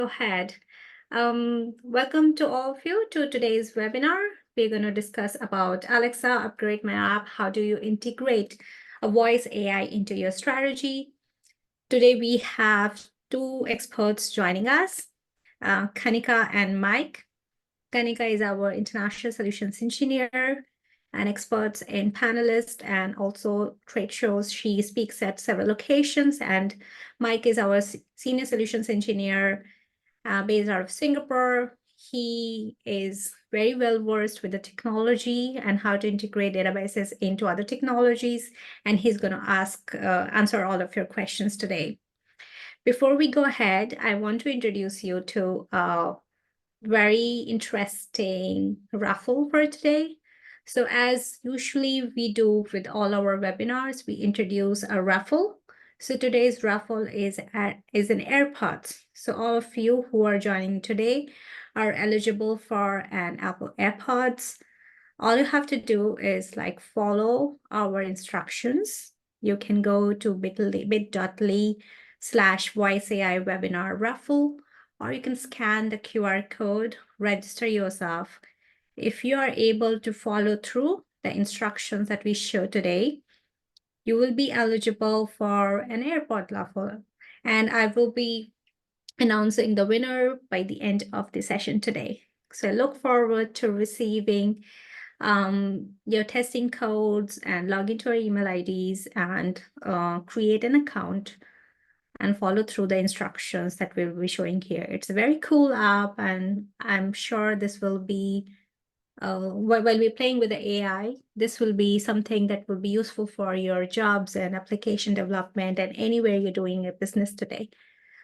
Go ahead. Welcome to all of you to today's webinar. We're going to discuss about Alexa, upgrade my app. How do you integrate a voice AI into your strategy? Today we have two experts joining us, Kanika and Mike. Kanika is our international solutions engineer and experts in panelists and also trade shows. She speaks at several locations, and Mike is our senior solutions engineer based out of Singapore. He is very well versed with the technology and how to integrate databases into other technologies, and he's going to answer all of your questions today. Before we go ahead, I want to introduce you to a very interesting raffle for today. So as usually we do with all our webinars, we introduce a raffle. So today's raffle is an AirPods. So all of you who are joining today are eligible for an Apple AirPods. All you have to do is follow our instructions. You can go to bit.ly/voiceai webinar raffle, or you can scan the QR code, register yourself. If you are able to follow through the instructions that we show today, you will be eligible for an AirPod raffle. And I will be announcing the winner by the end of the session today. So I look forward to receiving your testing codes and log into our email IDs and create an account and follow through the instructions that we'll be showing here. It's a very cool app, and I'm sure this will be, while we're playing with the AI, this will be something that will be useful for your jobs and application development and anywhere you're doing a business today.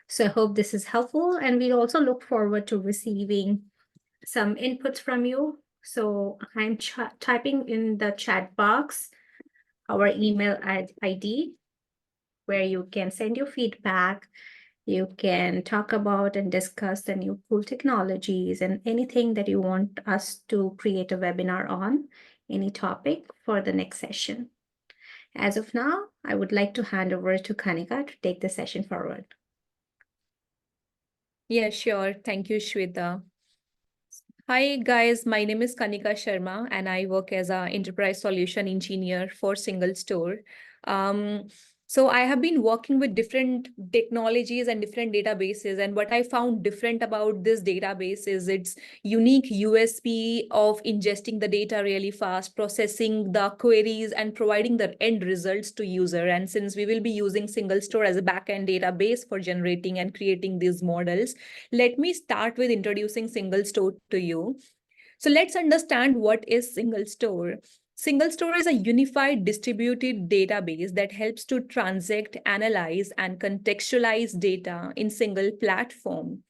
So I hope this is helpful, and we also look forward to receiving some inputs from you. So I'm typing in the chat box our email ID, where you can send your feedback. You can talk about and discuss the new cool technologies and anything that you want us to create a webinar on, any topic for the next session. As of now, I would like to hand over to Kanika to take the session forward. Yeah, sure. Thank you, Shweta. Hi, guys. My name is Kanika Sharma, and I work as an enterprise solution engineer for SingleStore. So I have been working with different technologies and different databases. And what I found different about this database is its unique USP of ingesting the data really fast, processing the queries, and providing the end results to user. And since we will be using SingleStore as a backend database for generating and creating these models, let me start with introducing SingleStore to you. So let's understand what is SingleStore. SingleStore is a unified distributed database that helps to transact, analyze, and contextualize data in single platform.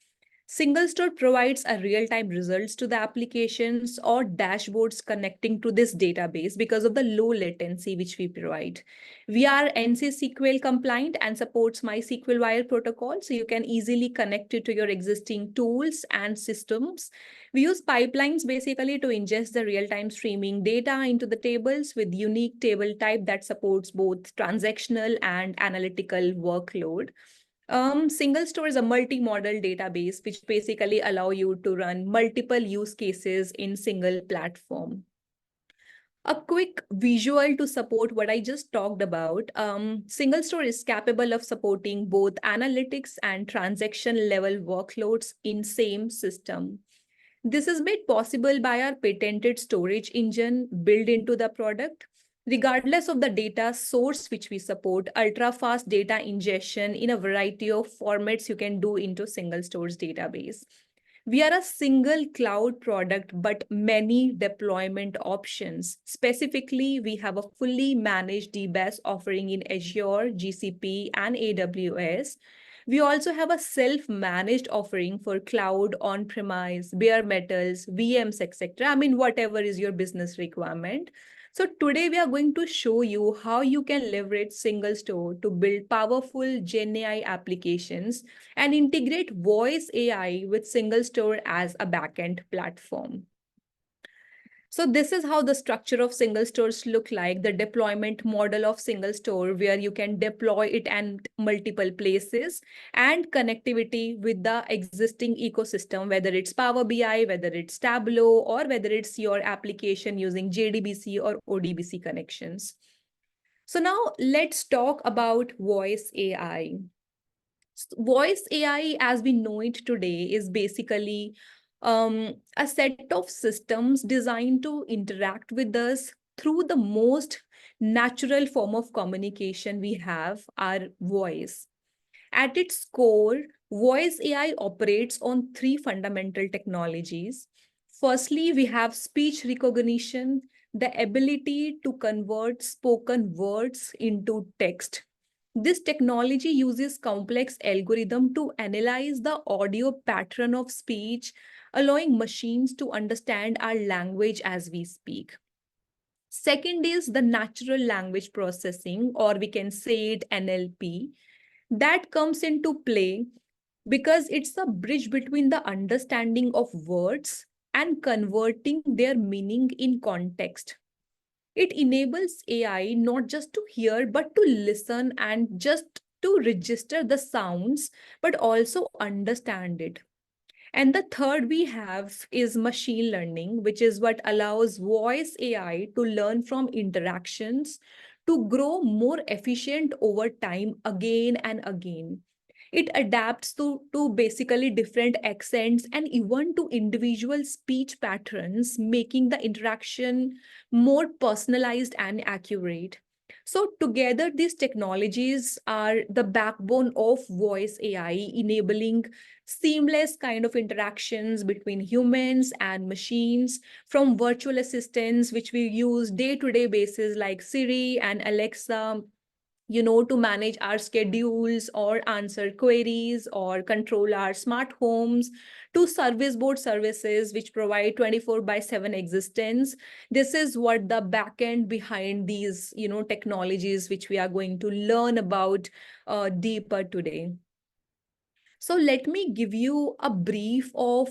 SingleStore provides a real-time results to the applications or dashboards connecting to this database because of the low latency which we provide. We are ANSI SQL compliant and supports MySQL wire protocol, so you can easily connect it to your existing tools and systems. We use pipelines basically to ingest the real-time streaming data into the tables with unique table type that supports both transactional and analytical workload. SingleStore is a multi-model database which basically allow you to run multiple use cases in single platform. A quick visual to support what I just talked about. SingleStore is capable of supporting both analytics and transaction level workloads in same system. This is made possible by our patented storage engine built into the product. Regardless of the data source which we support, ultra-fast data ingestion in a variety of formats you can do into SingleStore's database. We are a single cloud product, but many deployment options. Specifically, we have a fully managed DBaaS offering in Azure, GCP, and AWS. We also have a self-managed offering for cloud, on-premise, bare metals, VMs, etc. I mean, whatever is your business requirement. So today we are going to show you how you can leverage SingleStore to build powerful GenAI applications and integrate voice AI with SingleStore as a backend platform. So this is how the structure of single stores look like, the deployment model of single store, where you can deploy it and multiple places, and connectivity with the existing ecosystem, whether it's Power BI, whether it's Tableau, or whether it's your application using JDBC or ODBC connections. So now let's talk about voice AI. Voice AI, as we know it today, is basically a set of systems designed to interact with us through the most natural form of communication we have, our voice. At its core, voice AI operates on three fundamental technologies. Firstly, we have speech recognition, the ability to convert spoken words into text. This technology uses complex algorithm to analyze the audio pattern of speech, allowing machines to understand our language as we speak. Second is the natural language processing, or we can say it NLP, that comes into play because it's a bridge between the understanding of words and converting their meaning in context. It enables AI not just to hear, but to listen and just to register the sounds, but also understand it. And the third we have is machine learning, which is what allows voice AI to learn from interactions to grow more efficient over time again and again. It adapts to basically different accents and even to individual speech patterns, making the interaction more personalized and accurate. So, together, these technologies are the backbone of voice AI, enabling seamless kind of interactions between humans and machines, from virtual assistants, which we use day to day basis, like Siri and Alexa, to manage our schedules or answer queries or control our smart homes, to service board services which provide 24 by 7 existence. This is what the backend behind these technologies which we are going to learn about deeper today. So let me give you a brief of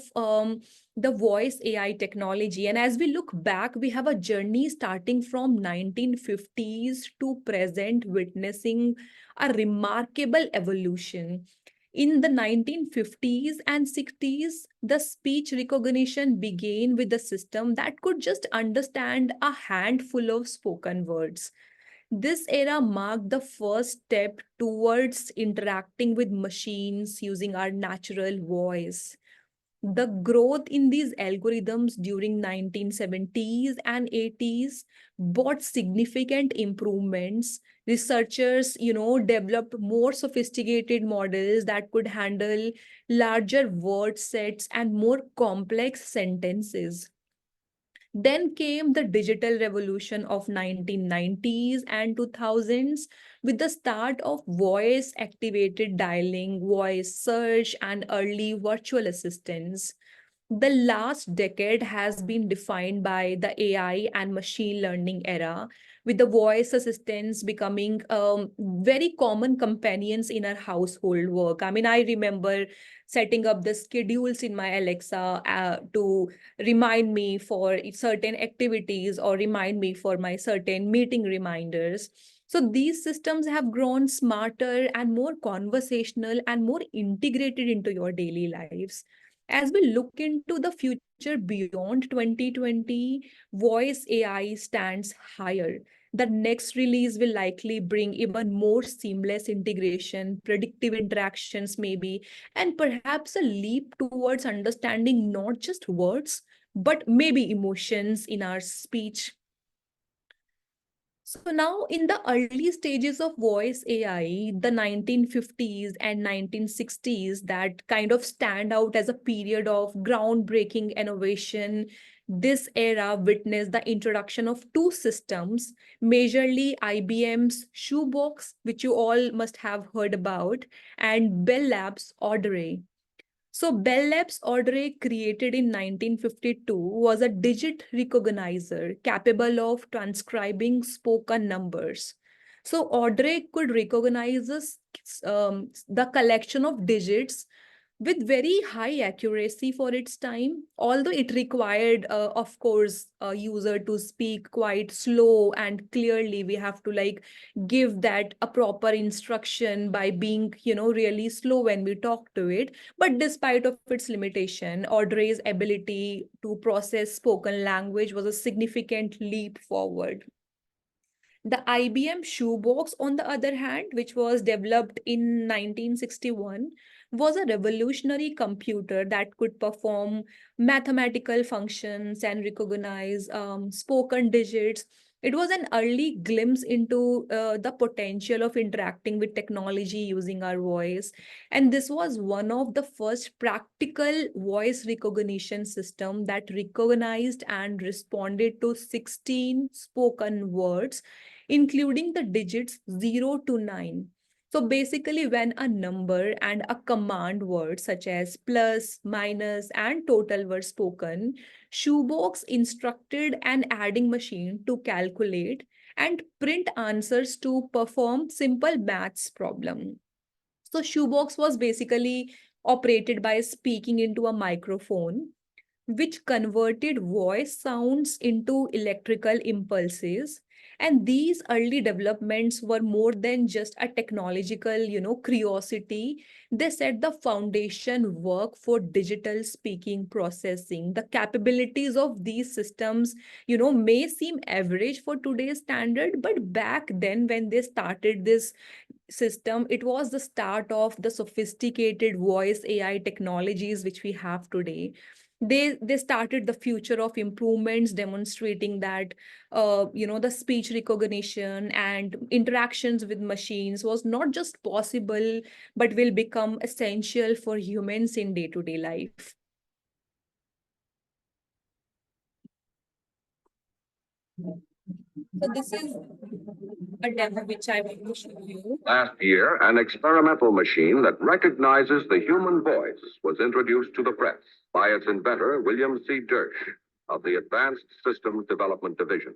the voice AI technology. And as we look back, we have a journey starting from 1950s to present, witnessing a remarkable evolution. In the 1950s and 60s, the speech recognition began with a system that could just understand a handful of spoken words. This era marked the first step towards interacting with machines using our natural voice. The growth in these algorithms during 1970s and 80s brought significant improvements. Researchers, developed more sophisticated models that could handle larger word sets and more complex sentences. Then came the digital revolution of 1990s and 2000s with the start of voice activated dialing, voice search, and early virtual assistants. The last decade has been defined by the AI and machine learning era, with the voice assistants becoming very common companions in our household work. I mean, I remember setting up the schedules in my Alexa to remind me for certain activities or remind me for my certain meeting reminders. So these systems have grown smarter and more conversational and more integrated into your daily lives. As we look into the future beyond 2020, voice AI stands higher. The next release will likely bring even more seamless integration, predictive interactions, maybe, and perhaps a leap towards understanding not just words, but maybe emotions in our speech. So now in the early stages of voice AI, the 1950s and 1960s that kind of stand out as a period of groundbreaking innovation. This era witnessed the introduction of two systems, majorly IBM's Shoebox, which you all must have heard about, and Bell Labs Audrey. So Bell Labs Audrey, created in 1952, was a digit recognizer capable of transcribing spoken numbers. So Audrey could recognize the collection of digits with very high accuracy for its time, although it required, of course, a user to speak quite slow and clearly. We have to like give that a proper instruction by being, really slow when we talk to it. But despite of its limitation, Audrey's ability to process spoken language was a significant leap forward. The IBM shoebox, on the other hand, which was developed in 1961, was a revolutionary computer that could perform mathematical functions and recognize spoken digits. It was an early glimpse into the potential of interacting with technology using our voice. And this was one of the first practical voice recognition system that recognized and responded to 16 spoken words, including the digits 0 to 9. So basically, when a number and a command word such as plus, minus, and total were spoken, Shoebox instructed an adding machine to calculate and print answers to perform simple maths problem. So Shoebox was basically operated by speaking into a microphone, which converted voice sounds into electrical impulses. And these early developments were more than just a technological, curiosity. They set the foundation work for digital speaking processing. The capabilities of these systems, may seem average for today's standard, but back then when they started this system, it was the start of the sophisticated voice AI technologies which we have today. They started the future of improvements, demonstrating that the speech recognition and interactions with machines was not just possible but will become essential for humans in day-to-day life. So this is a demo which I want to show you. Last year, an experimental machine that recognizes the human voice was introduced to the press by its inventor, William C. Dersch, of the Advanced Systems Development Division.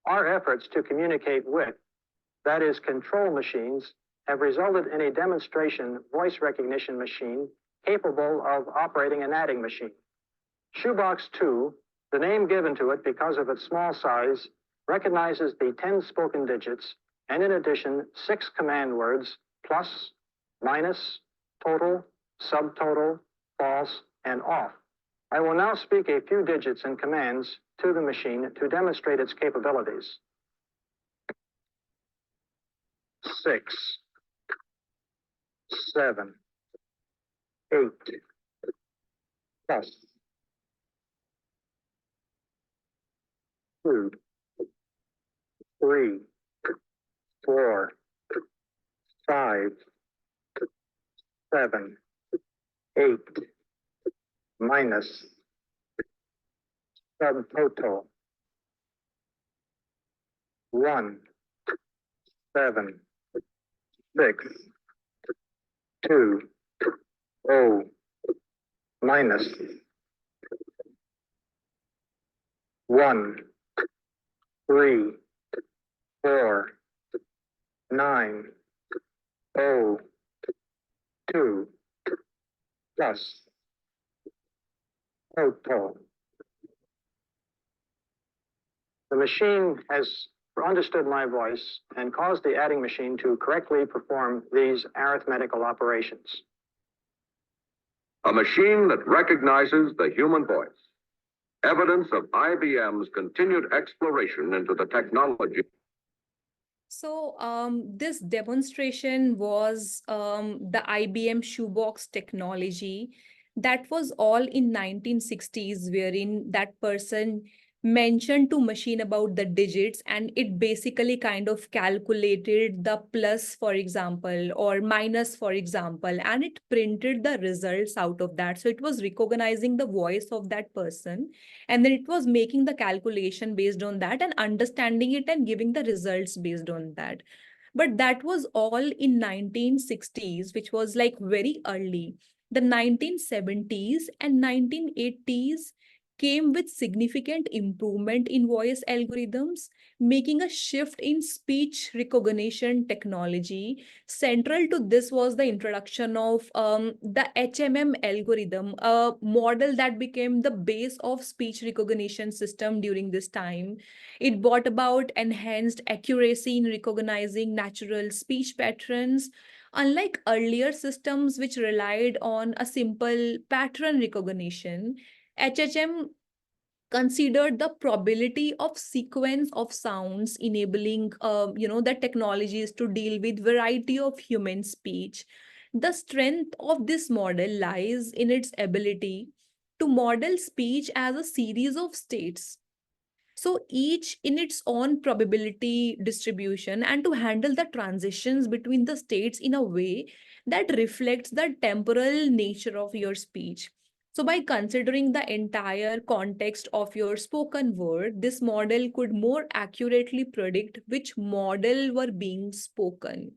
Our efforts to communicate with, that is, control machines, have resulted in a demonstration voice recognition machine capable of operating an adding machine. Shoebox 2, the name given to it because of its small size, recognizes the 10 spoken digits and, in addition, 6 command words: plus, minus, total, subtotal, false, and off. I will now speak a few digits and commands to the machine to demonstrate its capabilities. 6, 7, 8, plus, 2, 3, 4, 5, 7, 8, minus, subtotal, 1, 7, 6, 2, 0, minus, 1, 3, 4, 9, 0, 2, plus, total. The machine has understood my voice and caused the adding machine to correctly perform these arithmetical operations. A machine that recognizes the human voice. Evidence of IBM's continued exploration into the technology. So this demonstration was the IBM shoebox technology. That was all in 1960s, wherein that person mentioned to machine about the digits, and it basically kind of calculated the plus, for example, or minus, for example, and it printed the results out of that. So it was recognizing the voice of that person, and then it was making the calculation based on that and understanding it and giving the results based on that. But that was all in 1960s, which was like very early. The 1970s and 1980s came with significant improvement in voice algorithms, making a shift in speech recognition technology. Central to this was the introduction of the HMM algorithm, a model that became the base of speech recognition system during this time. It brought about enhanced accuracy in recognizing natural speech patterns. Unlike earlier systems which relied on a simple pattern recognition, HHM considered the probability of sequence of sounds, enabling the technologies to deal with variety of human speech. The strength of this model lies in its ability to model speech as a series of states, so each in its own probability distribution, and to handle the transitions between the states in a way that reflects the temporal nature of your speech. So by considering the entire context of your spoken word, this model could more accurately predict which model were being spoken.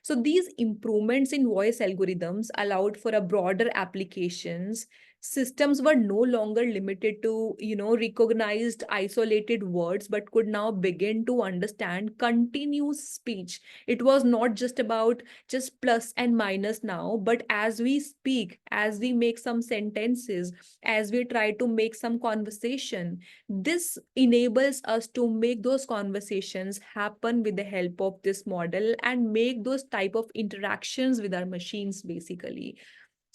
So these improvements in voice algorithms allowed for a broader applications. Systems were no longer limited to, recognized isolated words, but could now begin to understand continuous speech. It was not just about just plus and minus now, but as we speak, as we make some sentences, as we try to make some conversation, this enables us to make those conversations happen with the help of this model and make those type of interactions with our machines basically.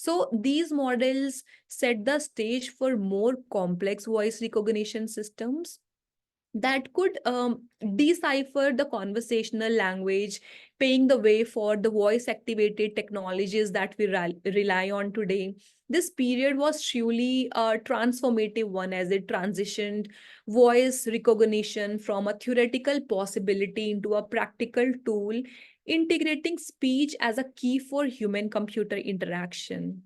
So these models set the stage for more complex voice recognition systems that could decipher the conversational language, paving the way for the voice activated technologies that we rely on today. This period was truly a transformative one as it transitioned voice recognition from a theoretical possibility into a practical tool, integrating speech as a key for human computer interaction.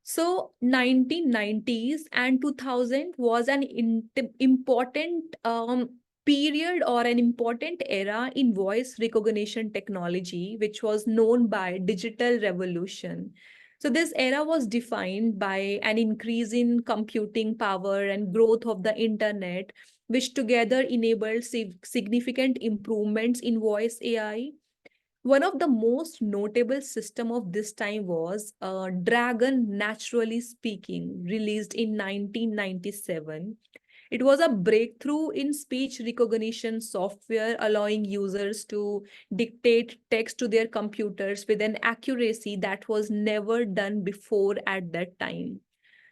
So 1990s and 2000 was an important period or an important era in voice recognition technology, which was known by digital revolution. So this era was defined by an increase in computing power and growth of the internet, which together enabled significant improvements in voice AI. One of the most notable system of this time was Dragon Naturally Speaking, released in 1997. It was a breakthrough in speech recognition software, allowing users to dictate text to their computers with an accuracy that was never done before at that time.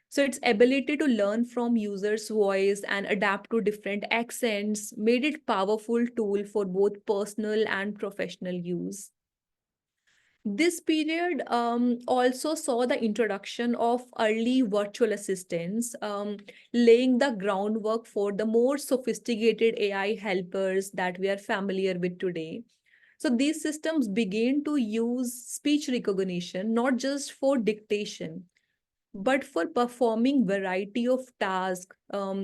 So its ability to learn from users' voice and adapt to different accents made it powerful tool for both personal and professional use. This period also saw the introduction of early virtual assistants, laying the groundwork for the more sophisticated AI helpers that we are familiar with today. So these systems began to use speech recognition not just for dictation, but for performing variety of tasks,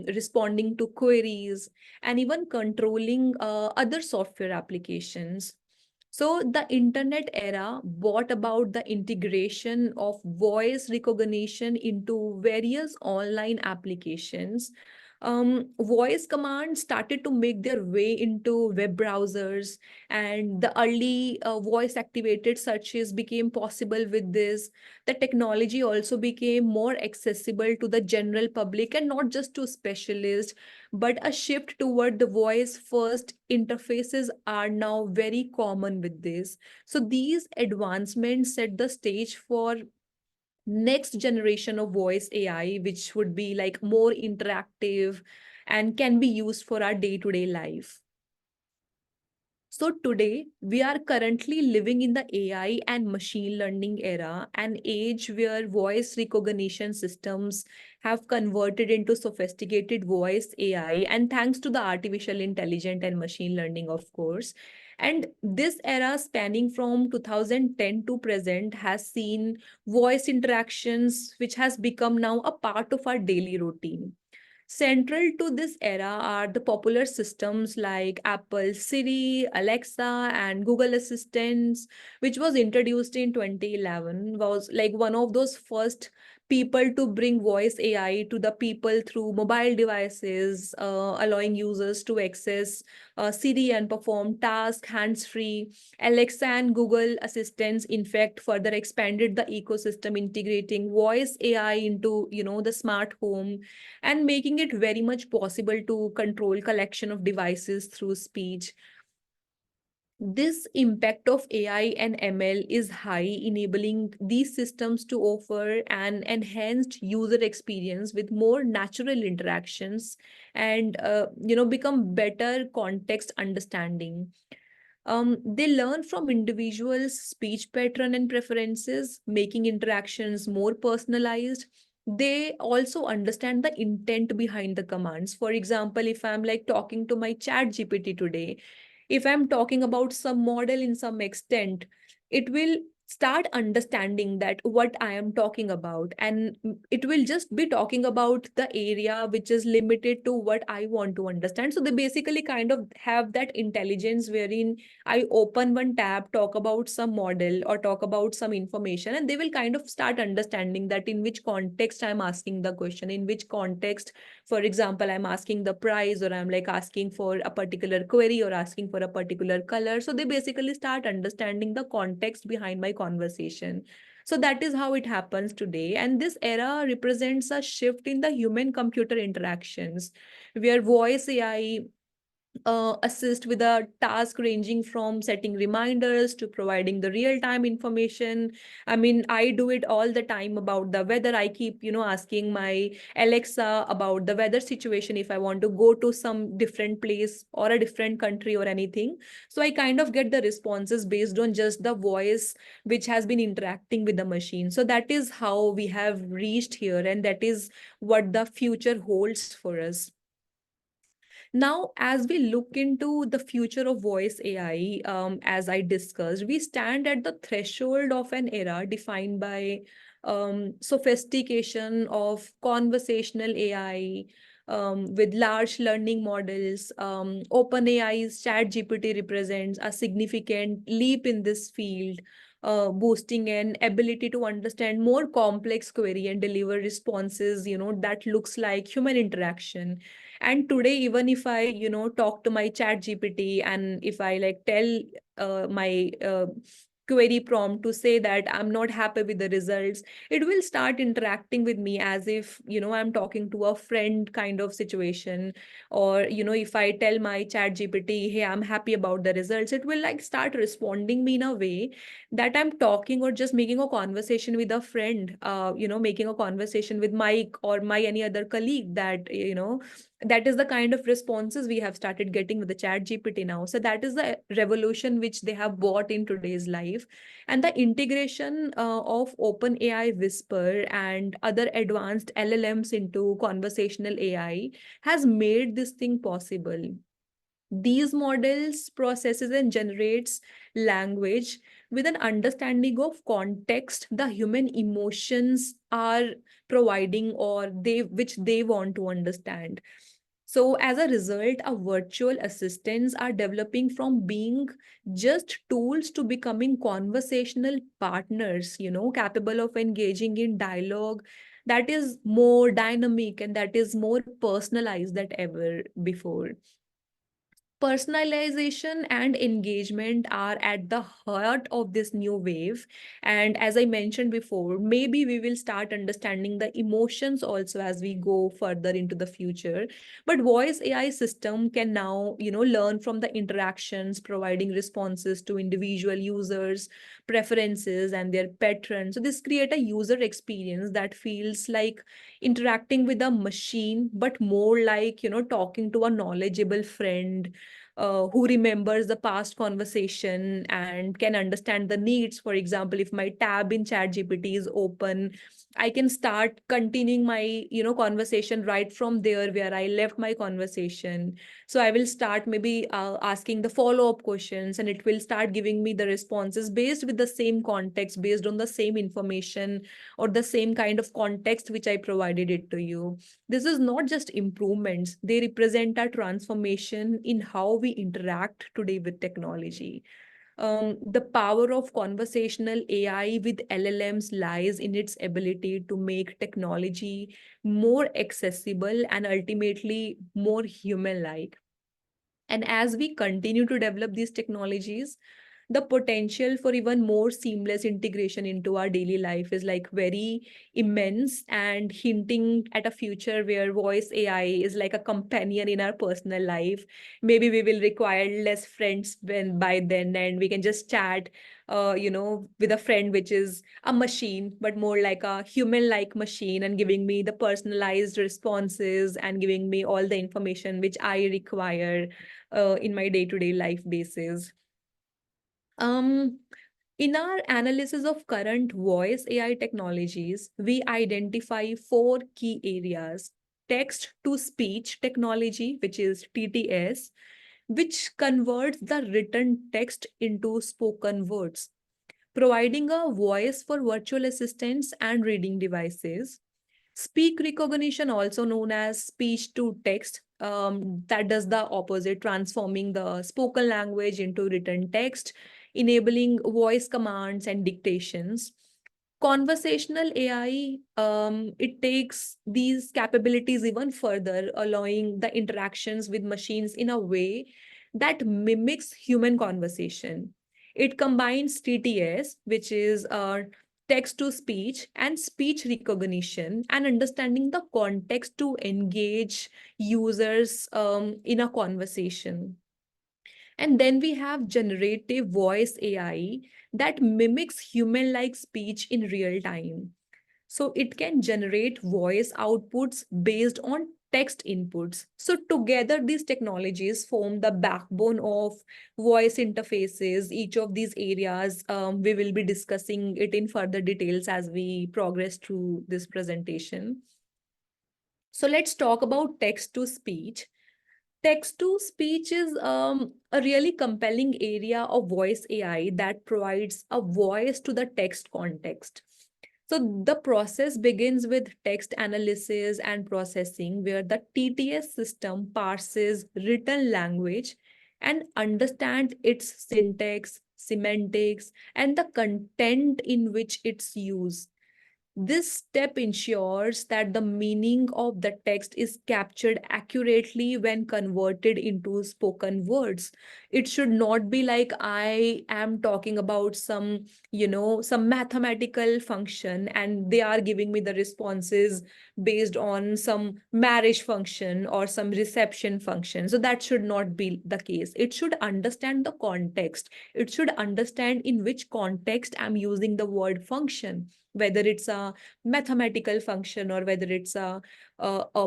responding to queries, and even controlling other software applications. So the internet era brought about the integration of voice recognition into various online applications. Voice commands started to make their way into web browsers, and the early voice activated searches became possible with this. The technology also became more accessible to the general public and not just to specialists, but a shift toward the voice first interfaces are now very common with this. So these advancements set the stage for next generation of voice AI, which would be like more interactive and can be used for our day-to-day life. So today, we are currently living in the AI and machine learning era, an age where voice recognition systems have converted into sophisticated voice AI, and thanks to the artificial intelligence and machine learning, of course. And this era spanning from 2010 to present has seen voice interactions, which has become now a part of our daily routine. Central to this era are the popular systems like Apple Siri, Alexa, and Google Assistants, which was introduced in 2011, was like one of those first people to bring voice AI to the people through mobile devices, allowing users to access Siri and perform tasks hands-free. Alexa and Google Assistants, in fact, further expanded the ecosystem, integrating voice AI into, the smart home and making it very much possible to control collection of devices through speech. This impact of AI and ML is high, enabling these systems to offer an enhanced user experience with more natural interactions and become better context understanding. They learn from individuals' speech pattern and preferences, making interactions more personalized. They also understand the intent behind the commands. For example, if I'm like talking to my chat GPT today, if I'm talking about some model in some extent, it will start understanding that what I am talking about, and it will just be talking about the area which is limited to what I want to understand. So they basically kind of have that intelligence wherein I open one tab, talk about some model or talk about some information, and they will kind of start understanding that in which context I'm asking the question, in which context, for example, I'm asking the price, or I'm like asking for a particular query or asking for a particular color. So they basically start understanding the context behind my conversation. So that is how it happens today. And this era represents a shift in the human computer interactions where voice AI assist with a task ranging from setting reminders to providing the real-time information. I mean, I do it all the time about the weather. I keep, asking my Alexa about the weather situation if I want to go to some different place or a different country or anything. So I kind of get the responses based on just the voice which has been interacting with the machine. So that is how we have reached here, and that is what the future holds for us. Now, as we look into the future of voice AI, as I discussed, we stand at the threshold of an era defined by sophistication of conversational AI with large learning models. OpenAI's ChatGPT represents a significant leap in this field. Boosting an ability to understand more complex query and deliver responses, that looks like human interaction. And today, even if I, talk to my chat GPT, and if I like tell my query prompt to say that I'm not happy with the results, it will start interacting with me as if, I'm talking to a friend kind of situation. Or, if I tell my chat GPT, hey, I'm happy about the results, it will like start responding me in a way that I'm talking or just making a conversation with a friend, making a conversation with Mike or my any other colleague, that is the kind of responses we have started getting with the chat GPT now. So that is the revolution which they have brought in today's life. And the integration of OpenAI Whisper and other advanced LLMs into conversational AI has made this thing possible. These models processes and generates language with an understanding of context the human emotions are providing, or they which they want to understand. So as a result, our virtual assistants are developing from being just tools to becoming conversational partners, capable of engaging in dialogue that is more dynamic and that is more personalized than ever before. Personalization and engagement are at the heart of this new wave. And as I mentioned before, maybe we will start understanding the emotions also as we go further into the future. But voice AI system can now, learn from the interactions, providing responses to individual users, preferences, and their patterns. So this create a user experience that feels like interacting with a machine, but more like, talking to a knowledgeable friend who remembers the past conversation and can understand the needs. For example, if my tab in ChatGPT is open, I can start continuing my, conversation right from there where I left my conversation. So I will start maybe asking the follow-up questions, and it will start giving me the responses based with the same context, based on the same information or the same kind of context which I provided it to you. This is not just improvements, they represent a transformation in how we interact today with technology. The power of conversational AI with LLMs lies in its ability to make technology more accessible and ultimately more human-like. And as we continue to develop these technologies, the potential for even more seamless integration into our daily life is like very immense, and hinting at a future where voice AI is like a companion in our personal life. Maybe we will require less friends when by then, and we can just chat, with a friend which is a machine, but more like a human-like machine, and giving me the personalized responses and giving me all the information which I require in my day-to-day life basis. Um, in our analysis of current voice AI technologies, we identify four key areas: text to speech technology, which is TTS, which converts the written text into spoken words, providing a voice for virtual assistants and reading devices. Speak recognition, also known as speech to text, that does the opposite, transforming the spoken language into written text, enabling voice commands and dictations. Conversational AI, it takes these capabilities even further, allowing the interactions with machines in a way that mimics human conversation. It combines TTS, which is text to speech, and speech recognition, and understanding the context to engage users in a conversation. And then we have generative voice AI that mimics human-like speech in real time. So it can generate voice outputs based on text inputs. So together, these technologies form the backbone of voice interfaces. Each of these areas, we will be discussing it in further details as we progress through this presentation. So let's talk about text to speech. Text to speech is a really compelling area of voice AI that provides a voice to the text context. So the process begins with text analysis and processing, where the TTS system parses written language and understands its syntax, semantics, and the content in which it's used. This step ensures that the meaning of the text is captured accurately when converted into spoken words. It should not be like I am talking about some mathematical function and they are giving me the responses based on some marriage function or some reception function. So that should not be the case. It should understand the context. It should understand in which context I'm using the word function, whether it's a mathematical function or whether it's a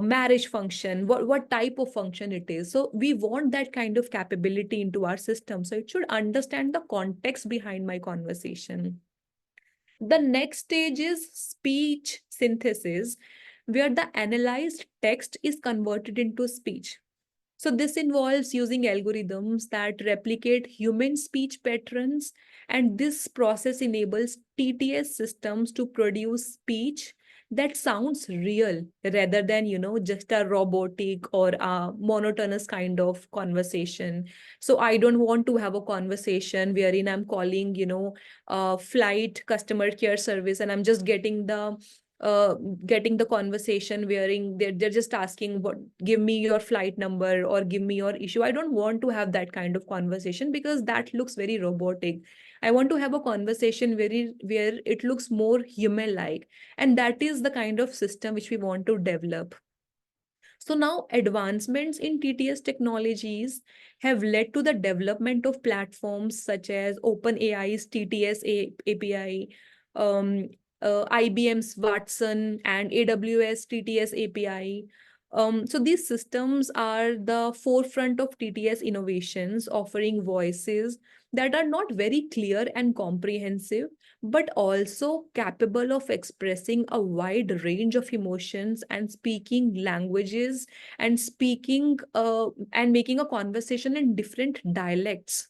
marriage function, what type of function it is. So we want that kind of capability into our system. So it should understand the context behind my conversation. The next stage is speech synthesis, where the analyzed text is converted into speech. So this involves using algorithms that replicate human speech patterns, and this process enables TTS systems to produce speech that sounds real rather than, just a robotic or a monotonous kind of conversation. So I don't want to have a conversation wherein I'm calling, flight customer care service, and I'm just uh, getting the conversation wherein they're just asking, what, give me your flight number or give me your issue. I don't want to have that kind of conversation because that looks very robotic. I want to have a conversation where it looks more human like, and that is the kind of system which we want to develop. So now advancements in TTS technologies have led to the development of platforms such as OpenAI's TTS API, um, IBM's Watson, and AWS TTS API. So these systems are the forefront of TTS innovations, offering voices that are not very clear and comprehensive, but also capable of expressing a wide range of emotions and speaking languages and speaking and making a conversation in different dialects.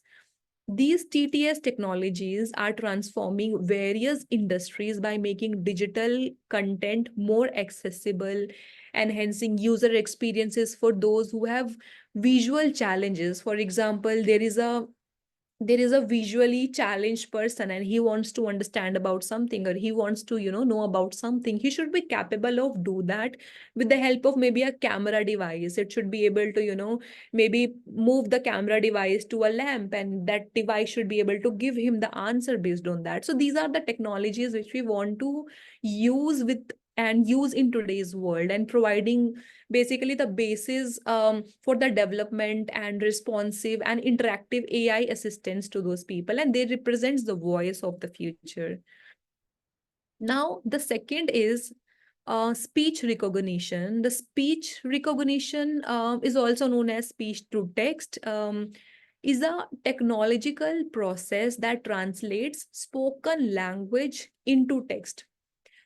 These TTS technologies are transforming various industries by making digital content more accessible, enhancing user experiences for those who have visual challenges. For example, there is a visually challenged person and he wants to understand about something, or he wants to know about something. He should be capable of do that with the help of maybe a camera device. It should be able to maybe move the camera device to a lamp, and that device should be able to give him the answer based on that. So these are the technologies which we want to use in today's world, and providing basically the basis for the development and responsive and interactive AI assistants to those people, and they represents the voice of the future. Now, the second is speech recognition. The speech recognition is also known as speech to text. Is a technological process that translates spoken language into text.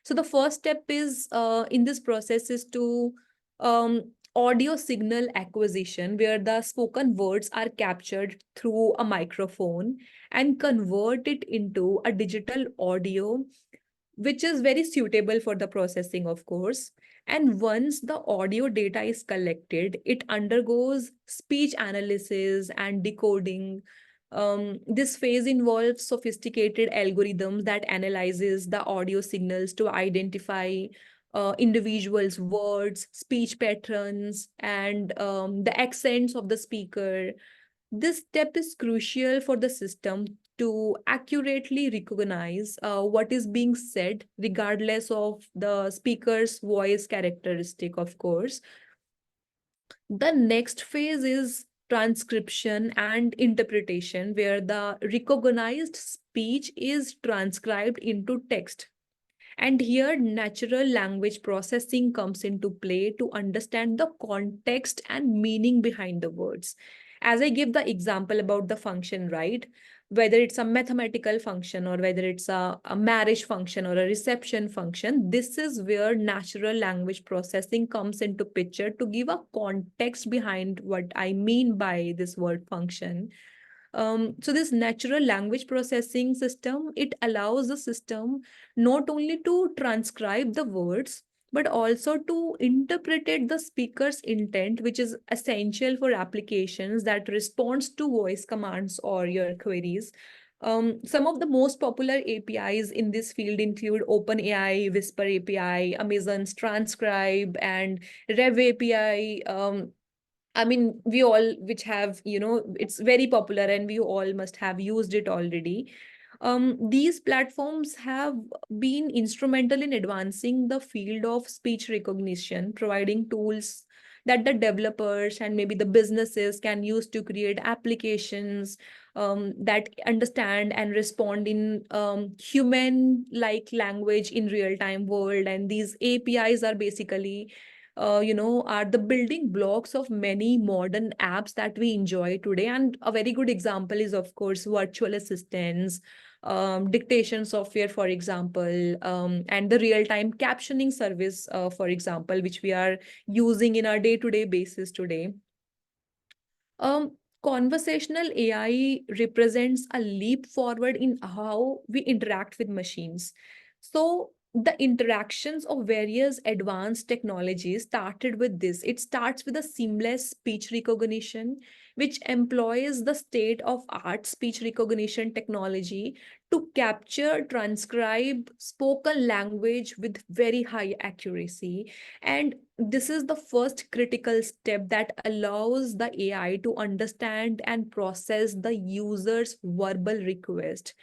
So the first step is in this process is to audio signal acquisition, where the spoken words are captured through a microphone and convert it into a digital audio, which is very suitable for the processing, of course. And once the audio data is collected, it undergoes speech analysis and decoding. This phase involves sophisticated algorithms that analyzes the audio signals to identify individuals' words, speech patterns, and the accents of the speaker. This step is crucial for the system to accurately recognize what is being said, regardless of the speaker's voice characteristic, of course. The next phase is transcription and interpretation, where the recognized speech is transcribed into text. And here, natural language processing comes into play to understand the context and meaning behind the words. As I give the example about the function, right? Whether it's a mathematical function or whether it's a marriage function or a reception function, this is where natural language processing comes into picture to give a context behind what I mean by this word function. So this natural language processing system, it allows the system not only to transcribe the words, but also to interpret the speaker's intent, which is essential for applications that responds to voice commands or your queries. Some of the most popular APIs in this field include OpenAI, Whisper API, Amazon's Transcribe, and Rev API. I mean, we all, which have, it's very popular and we all must have used it already. These platforms have been instrumental in advancing the field of speech recognition, providing tools that the developers and maybe the businesses can use to create applications that understand and respond in human-like language in real-time world. And these APIs are basically are the building blocks of many modern apps that we enjoy today. And a very good example is, of course, virtual assistants, dictation software, for example, and the real-time captioning service, for example, which we are using in our day-to-day basis today. Conversational AI represents a leap forward in how we interact with machines. So the interactions of various advanced technologies started with this. It starts with a seamless speech recognition, which employs the state-of-art speech recognition technology to capture, transcribe spoken language with very high accuracy. And this is the first critical step that allows the AI to understand and process the user's verbal request.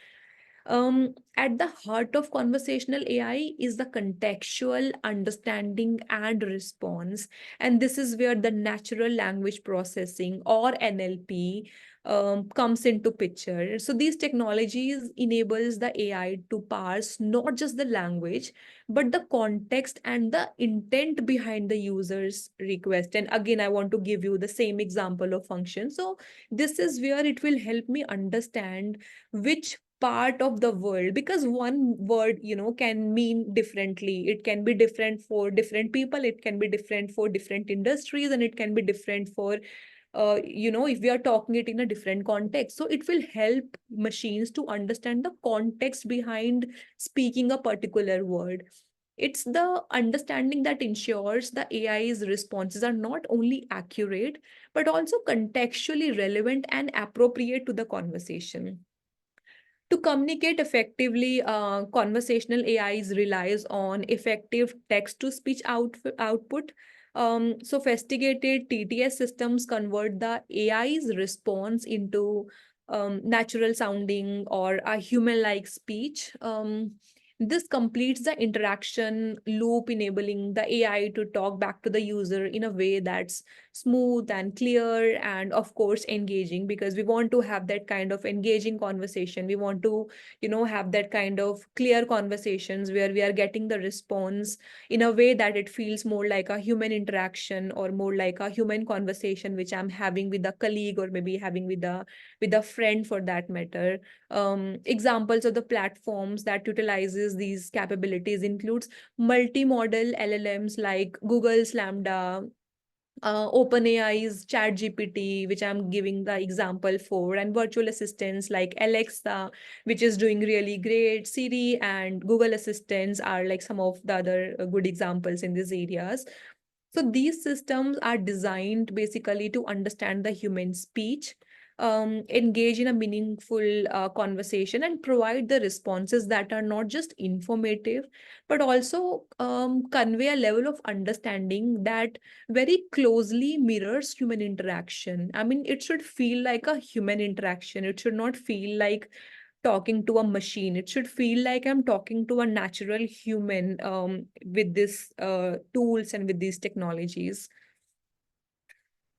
At the heart of conversational AI is the contextual understanding and response. And this is where the natural language processing, or NLP, comes into picture. So these technologies enables the AI to parse not just the language, but the context and the intent behind the user's request. And again, I want to give you the same example of function. So this is where it will help me understand which part of the world, because one word, can mean differently. It can be different for different people, it can be different for different industries, and it can be different for if we are talking it in a different context. So it will help machines to understand the context behind speaking a particular word. It's the understanding that ensures the AI's responses are not only accurate, but also contextually relevant and appropriate to the conversation. To communicate effectively, conversational AIs relies on effective text-to-speech output. Sophisticated TTS systems convert the AI's response into natural sounding or a human-like speech. This completes the interaction loop, enabling the AI to talk back to the user in a way that's smooth and clear, and of course engaging, because we want to have that kind of engaging conversation. We want to have that kind of clear conversations where we are getting the response in a way that it feels more like a human interaction, or more like a human conversation which I'm having with a colleague, or maybe having with a friend for that matter. Examples of the platforms that utilizes these capabilities includes multimodal LLMs like Google's Lambda, OpenAI's ChatGPT, which I'm giving the example for, and virtual assistants like Alexa, which is doing really great. Siri and Google Assistants are like some of the other good examples in these areas. So these systems are designed basically to understand the human speech, engage in a meaningful conversation, and provide the responses that are not just informative, but also convey a level of understanding that very closely mirrors human interaction. I mean, it should feel like a human interaction. It should not feel like talking to a machine. It should feel like I'm talking to a natural human with these tools and with these technologies.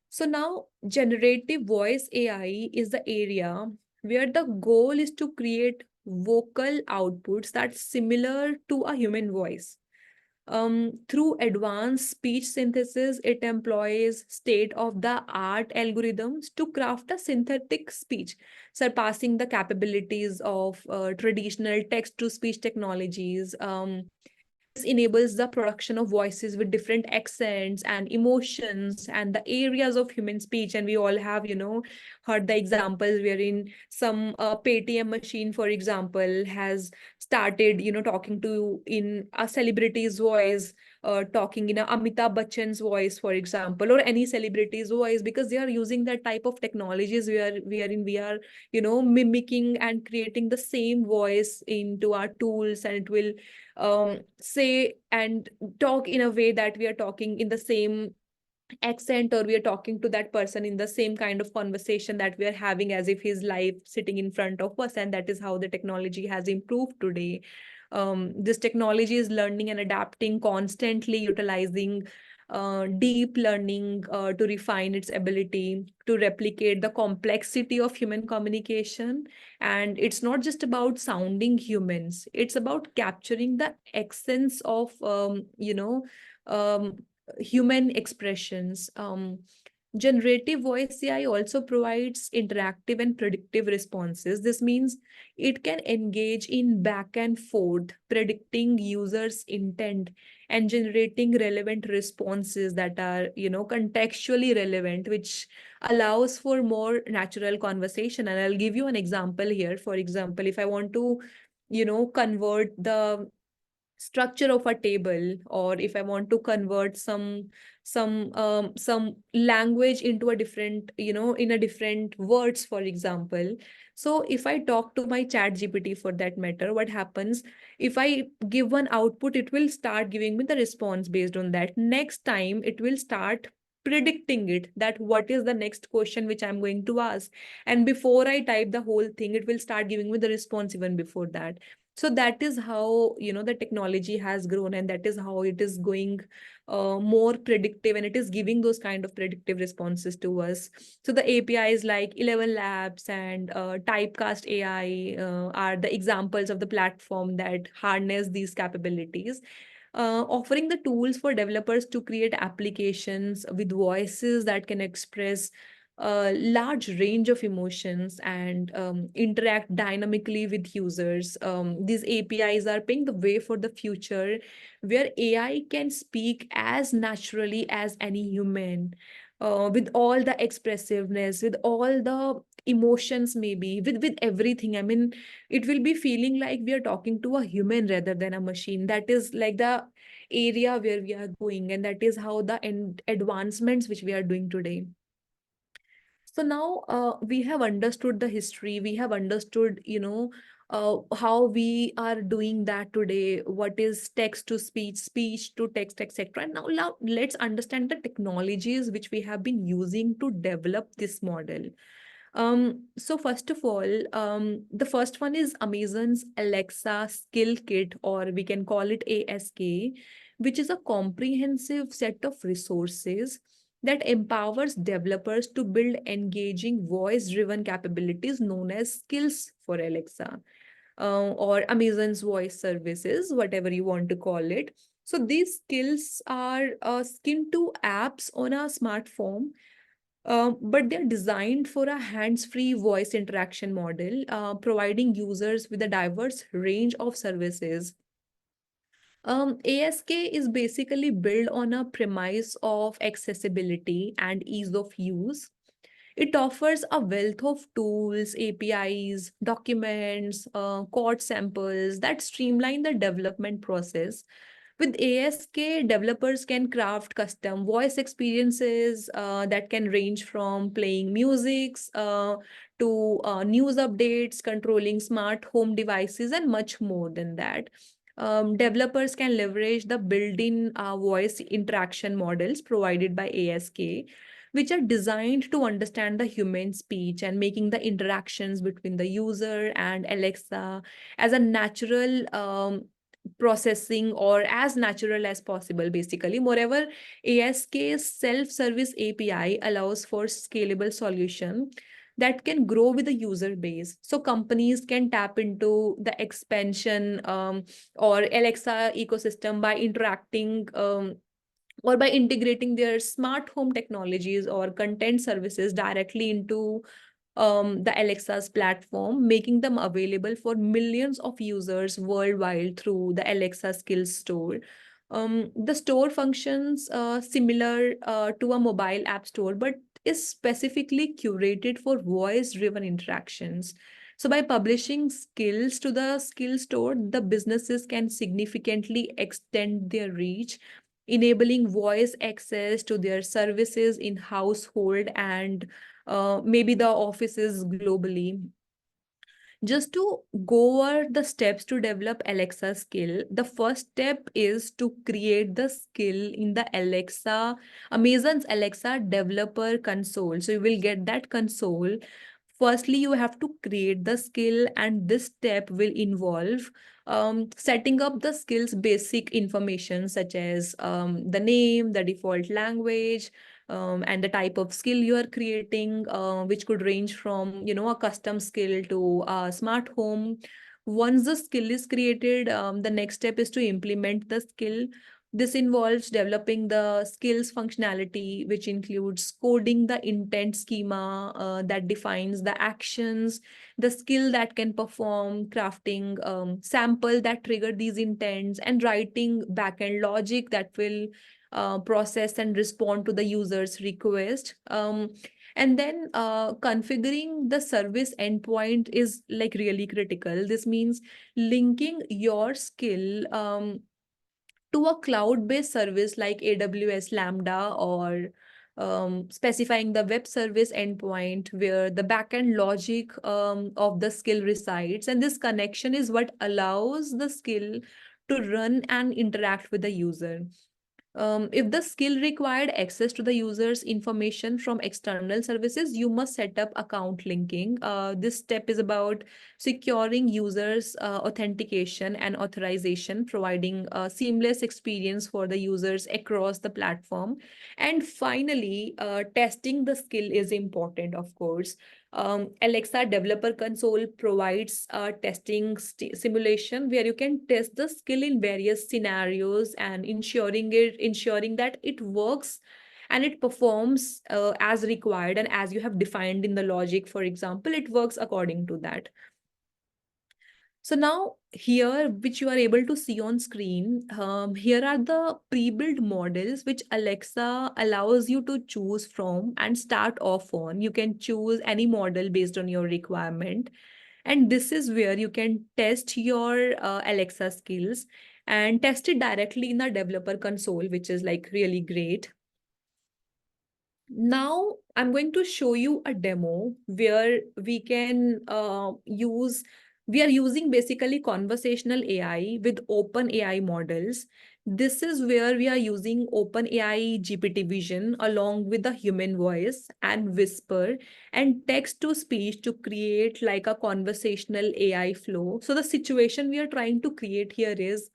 So now generative voice AI is the area where the goal is to create vocal outputs that's similar to a human voice. Through advanced speech synthesis, it employs state-of-the-art algorithms to craft a synthetic speech, surpassing the capabilities of traditional text-to-speech technologies. This enables the production of voices with different accents and emotions and the areas of human speech. And we all have, heard the examples wherein some Paytm machine, for example, has started, talking to in a celebrity's voice, talking in a Amitabh Bachchan's voice, for example, or any celebrity's voice, because they are using that type of technologies wherein we are, mimicking and creating the same voice into our tools, and it will say and talk in a way that we are talking in the same accent, or we are talking to that person in the same kind of conversation that we are having as if he's live sitting in front of us. And that is how the technology has improved today. This technology is learning and adapting constantly, utilizing deep learning to refine its ability to replicate the complexity of human communication. And it's not just about sounding humans, it's about capturing the essence of human expressions. Generative voice AI also provides interactive and predictive responses. This means it can engage in back and forth, predicting users' intent and generating relevant responses that are, contextually relevant, which allows for more natural conversation. And I'll give you an example here. For example, if I want to, convert the structure of a table, or if I want to convert some language into a different, in a different words, for example. So if I talk to my chat GPT, for that matter, what happens, if I give one output, it will start giving me the response based on that. Next time it will start predicting it, that what is the next question which I'm going to ask, and before I type the whole thing, it will start giving me the response even before that. So that is how, the technology has grown, and that is how it is going more predictive, and it is giving those kind of predictive responses to us. So the APIs like 11 Labs and Typecast AI are the examples of the platform that harness these capabilities, offering the tools for developers to create applications with voices that can express a large range of emotions and interact dynamically with users. These APIs are paving the way for the future where AI can speak as naturally as any human, with all the expressiveness, with all the emotions, maybe with everything. I mean, it will be feeling like we are talking to a human rather than a machine. That is like the area where we are going, and that is how the advancements which we are doing today. So now we have understood the history, we have understood, how we are doing that today, what is text to speech, speech to text, etc. And now let's understand the technologies which we have been using to develop this model. So first of all, the first one is Amazon's Alexa Skill Kit, or we can call it ASK, which is a comprehensive set of resources that empowers developers to build engaging voice-driven capabilities known as skills for Alexa, or Amazon's voice services, whatever you want to call it. So these skills are skin to apps on a smartphone, but they're designed for a hands-free voice interaction model, providing users with a diverse range of services. ASK is basically built on a premise of accessibility and ease of use. It offers a wealth of tools, APIs, documents, code samples that streamline the development process. With ASK, developers can craft custom voice experiences that can range from playing music to news updates, controlling smart home devices, and much more than that. Developers can leverage the built-in voice interaction models provided by ASK, which are designed to understand the human speech and making the interactions between the user and Alexa as a natural processing, or as natural as possible, basically. Moreover, ASK's self-service API allows for scalable solution that can grow with the user base. So companies can tap into the expansion or Alexa ecosystem by interacting or by integrating their smart home technologies or content services directly into the Alexa's platform, making them available for millions of users worldwide through the Alexa Skills Store. The store functions similar to a mobile app store, but is specifically curated for voice-driven interactions. So by publishing skills to the skill store, the businesses can significantly extend their reach, enabling voice access to their services in household and maybe the offices globally. Just to go over the steps to develop Alexa skill, the first step is to create the skill in the Amazon's Alexa developer console. So you will get that console. Firstly, you have to create the skill, and this step will involve setting up the skill's basic information, such as the name, the default language, and the type of skill you are creating, which could range from, a custom skill to a smart home. Once the skill is created, the next step is to implement the skill. This involves developing the skills functionality, which includes coding the intent schema that defines the actions, the skill that can perform, crafting sample that trigger these intents, and writing backend logic that will process and respond to the user's request. And then configuring the service endpoint is like really critical. This means linking your skill to a cloud-based service like AWS Lambda, or specifying the web service endpoint where the backend logic of the skill resides. And this connection is what allows the skill to run and interact with the user. If the skill required access to the user's information from external services, you must set up account linking. This step is about securing users' authentication and authorization, providing a seamless experience for the users across the platform. And finally, testing the skill is important, of course. Alexa Developer Console provides a testing simulation where you can test the skill in various scenarios and ensuring that it works and it performs as required and as you have defined in the logic, for example, it works according to that. So now here, which you are able to see on screen, here are the pre-built models which Alexa allows you to choose from and start off on. You can choose any model based on your requirement. And this is where you can test your Alexa skills and test it directly in the developer console, which is like really great. Now I'm going to show you a demo where we can we are using basically conversational AI with open AI models. This is where we are using open AI GPT vision along with the human voice and whisper and text to speech to create like a conversational AI flow. So the situation we are trying to create here is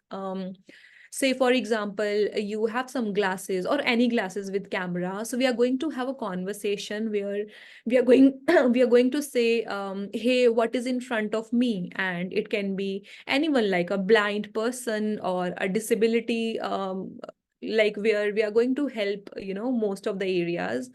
say for example you have some glasses or any glasses with camera, so we are going to have a conversation where we are going we are going to say hey, what is in front of me, and it can be anyone like a blind person or a disability, like where we are going to help most of the areas.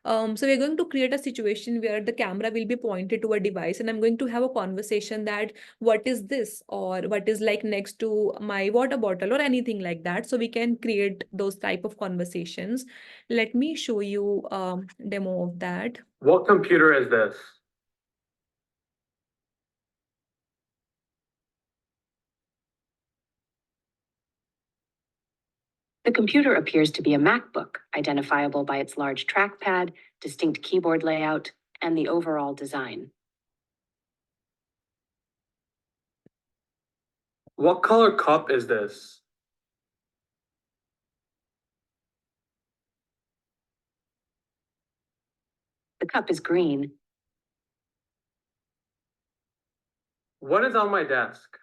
So we're going to create a situation where the camera will be pointed to a device and I'm going to have a conversation that what is this or what is like next to my water bottle or anything like that. So we can create those type of conversations. Let me show you demo of that. What computer is this? The computer appears to be a MacBook, identifiable by its large trackpad, distinct keyboard layout, and the overall design. What color cup is this? The cup is green. What is on my desk?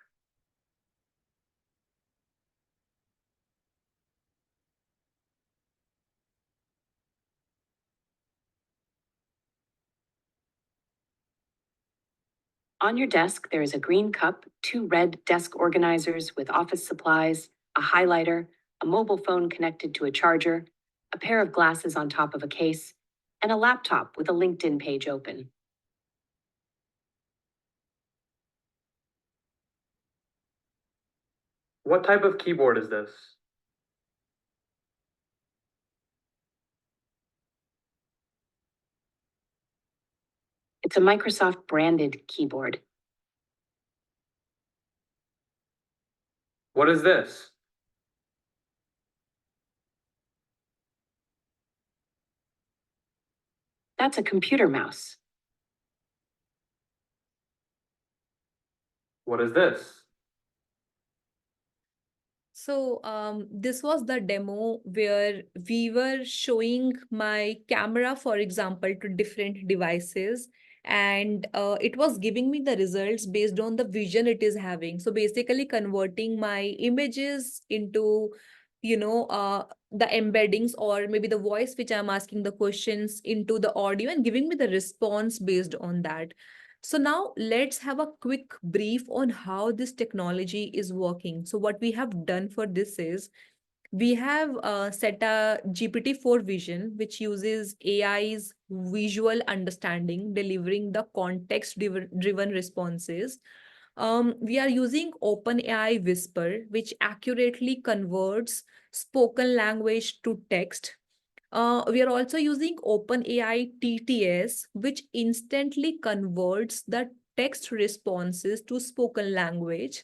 On your desk, there is a green cup, 2 red desk organizers with office supplies, a highlighter, a mobile phone connected to a charger, a pair of glasses on top of a case, and a laptop with a LinkedIn page open. What type of keyboard is this? It's a Microsoft branded keyboard. What is this? That's a computer mouse. What is this? So this was the demo where we were showing my camera, for example, to different devices, and it was giving me the results based on the vision it is having. So basically converting my images into, the embeddings or maybe the voice which I'm asking the questions into the audio and giving me the response based on that. So now let's have a quick brief on how this technology is working. So what we have done for this is we have set a GPT-4 vision, which uses AI's visual understanding, delivering the context-driven responses. We are using OpenAI Whisper, which accurately converts spoken language to text. We are also using OpenAI TTS, which instantly converts the text responses to spoken language.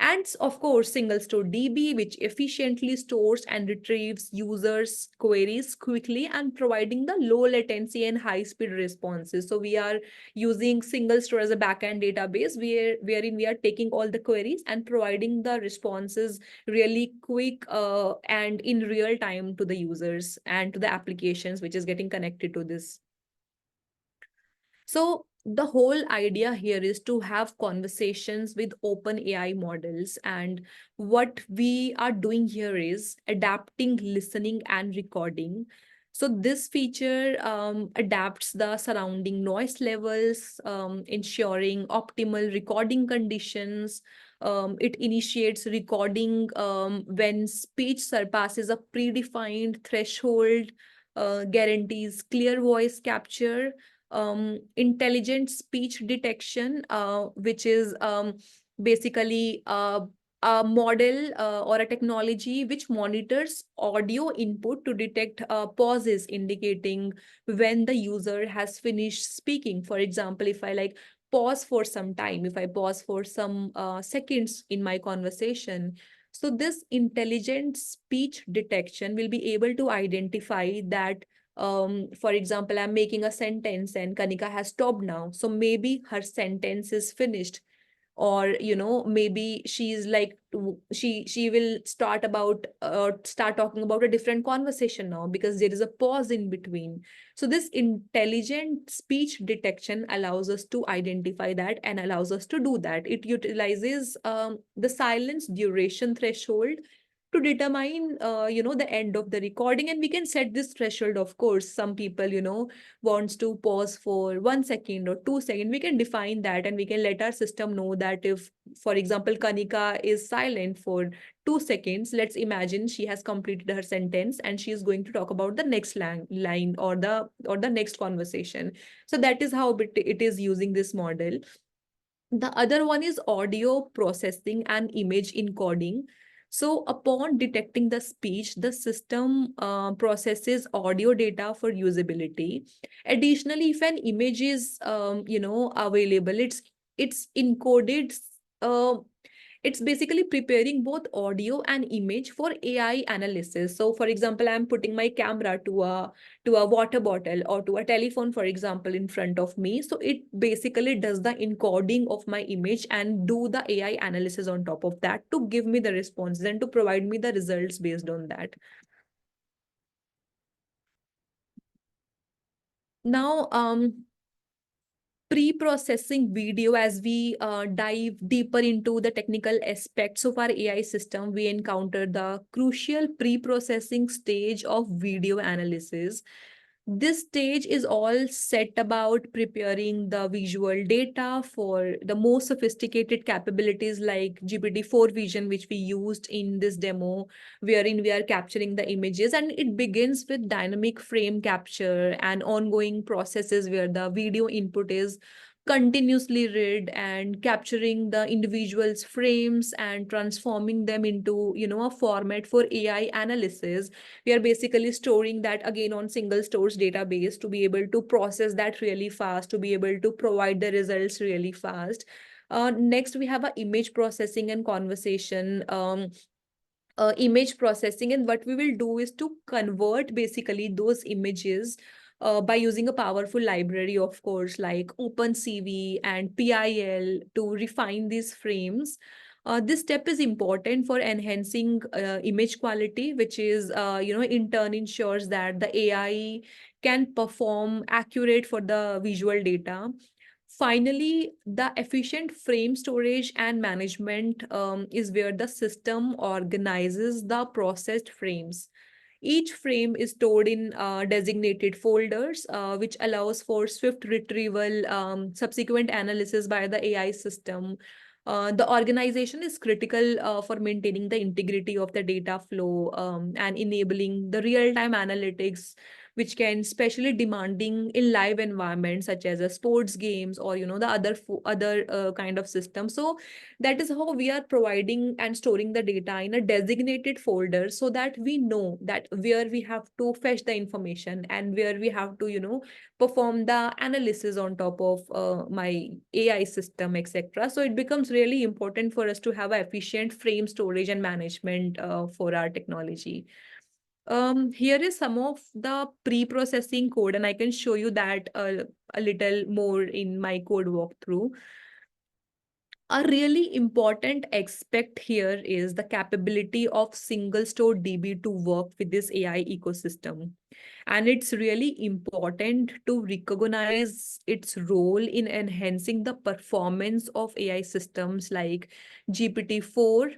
And of course, SingleStore DB, which efficiently stores and retrieves users' queries quickly and providing the low latency and high speed responses. So we are using SingleStore as a backend database wherein we are taking all the queries and providing the responses really quick and in real time to the users and to the applications which is getting connected to this. So the whole idea here is to have conversations with open AI models. And what we are doing here is adapting listening and recording. So this feature adapts the surrounding noise levels, ensuring optimal recording conditions. It initiates recording when speech surpasses a predefined threshold. guarantees clear voice capture, intelligent speech detection, which is basically a model or a technology which monitors audio input to detect pauses indicating when the user has finished speaking. For example, if I like pause for some time, if I pause for some seconds in my conversation, so this intelligent speech detection will be able to identify that, for example, I'm making a sentence and Kanika has stopped now. So maybe her sentence is finished, or maybe she's like she will start talking about a different conversation now because there is a pause in between. So this intelligent speech detection allows us to identify that and allows us to do that. It utilizes the silence duration threshold to determine the end of the recording, and we can set this threshold. Of course, some people wants to pause for 1 second or 2 seconds. We can define that and we can let our system know that if, for example, Kanika is silent for 2 seconds, let's imagine she has completed her sentence and she is going to talk about the next line or the next conversation. So that is how it is using this model. The other one is audio processing and image encoding. So upon detecting the speech, the system processes audio data for usability. Additionally, if an image is available, it's encoded. Uh, it's basically preparing both audio and image for AI analysis. So, for example, I'm putting my camera to a water bottle or to a telephone, for example, in front of me. So it basically does the encoding of my image and do the AI analysis on top of that to give me the responses and to provide me the results based on that. Now, pre-processing video, as we dive deeper into the technical aspects of our AI system, we encounter the crucial pre-processing stage of video analysis. This stage is all set about preparing the visual data for the more sophisticated capabilities like GPT-4 vision, which we used in this demo, wherein we are capturing the images. And it begins with dynamic frame capture and ongoing processes where the video input is continuously read and capturing the individual's frames and transforming them into a format for AI analysis. We are basically storing that again on SingleStore's database to be able to process that really fast, to be able to provide the results really fast. Next, we have a image processing and conversation. Image processing, and what we will do is to convert basically those images by using a powerful library, of course, like OpenCV and PIL to refine these frames. This step is important for enhancing image quality, which is, in turn ensures that the AI can perform accurate for the visual data. Finally, the efficient frame storage and management is where the system organizes the processed frames. Each frame is stored in designated folders, which allows for swift retrieval, subsequent analysis by the AI system. The organization is critical for maintaining the integrity of the data flow and enabling the real-time analytics, which can especially demanding in live environments such as a sports games or the other kind of system. So that is how we are providing and storing the data in a designated folder so that we know that where we have to fetch the information and where we have to perform the analysis on top of my AI system, etc. So it becomes really important for us to have an efficient frame storage and management for our technology. Here is some of the pre-processing code, and I can show you that a little more in my code walkthrough. A really important aspect here is the capability of SingleStore DB to work with this AI ecosystem. And it's really important to recognize its role in enhancing the performance of AI systems like GPT-4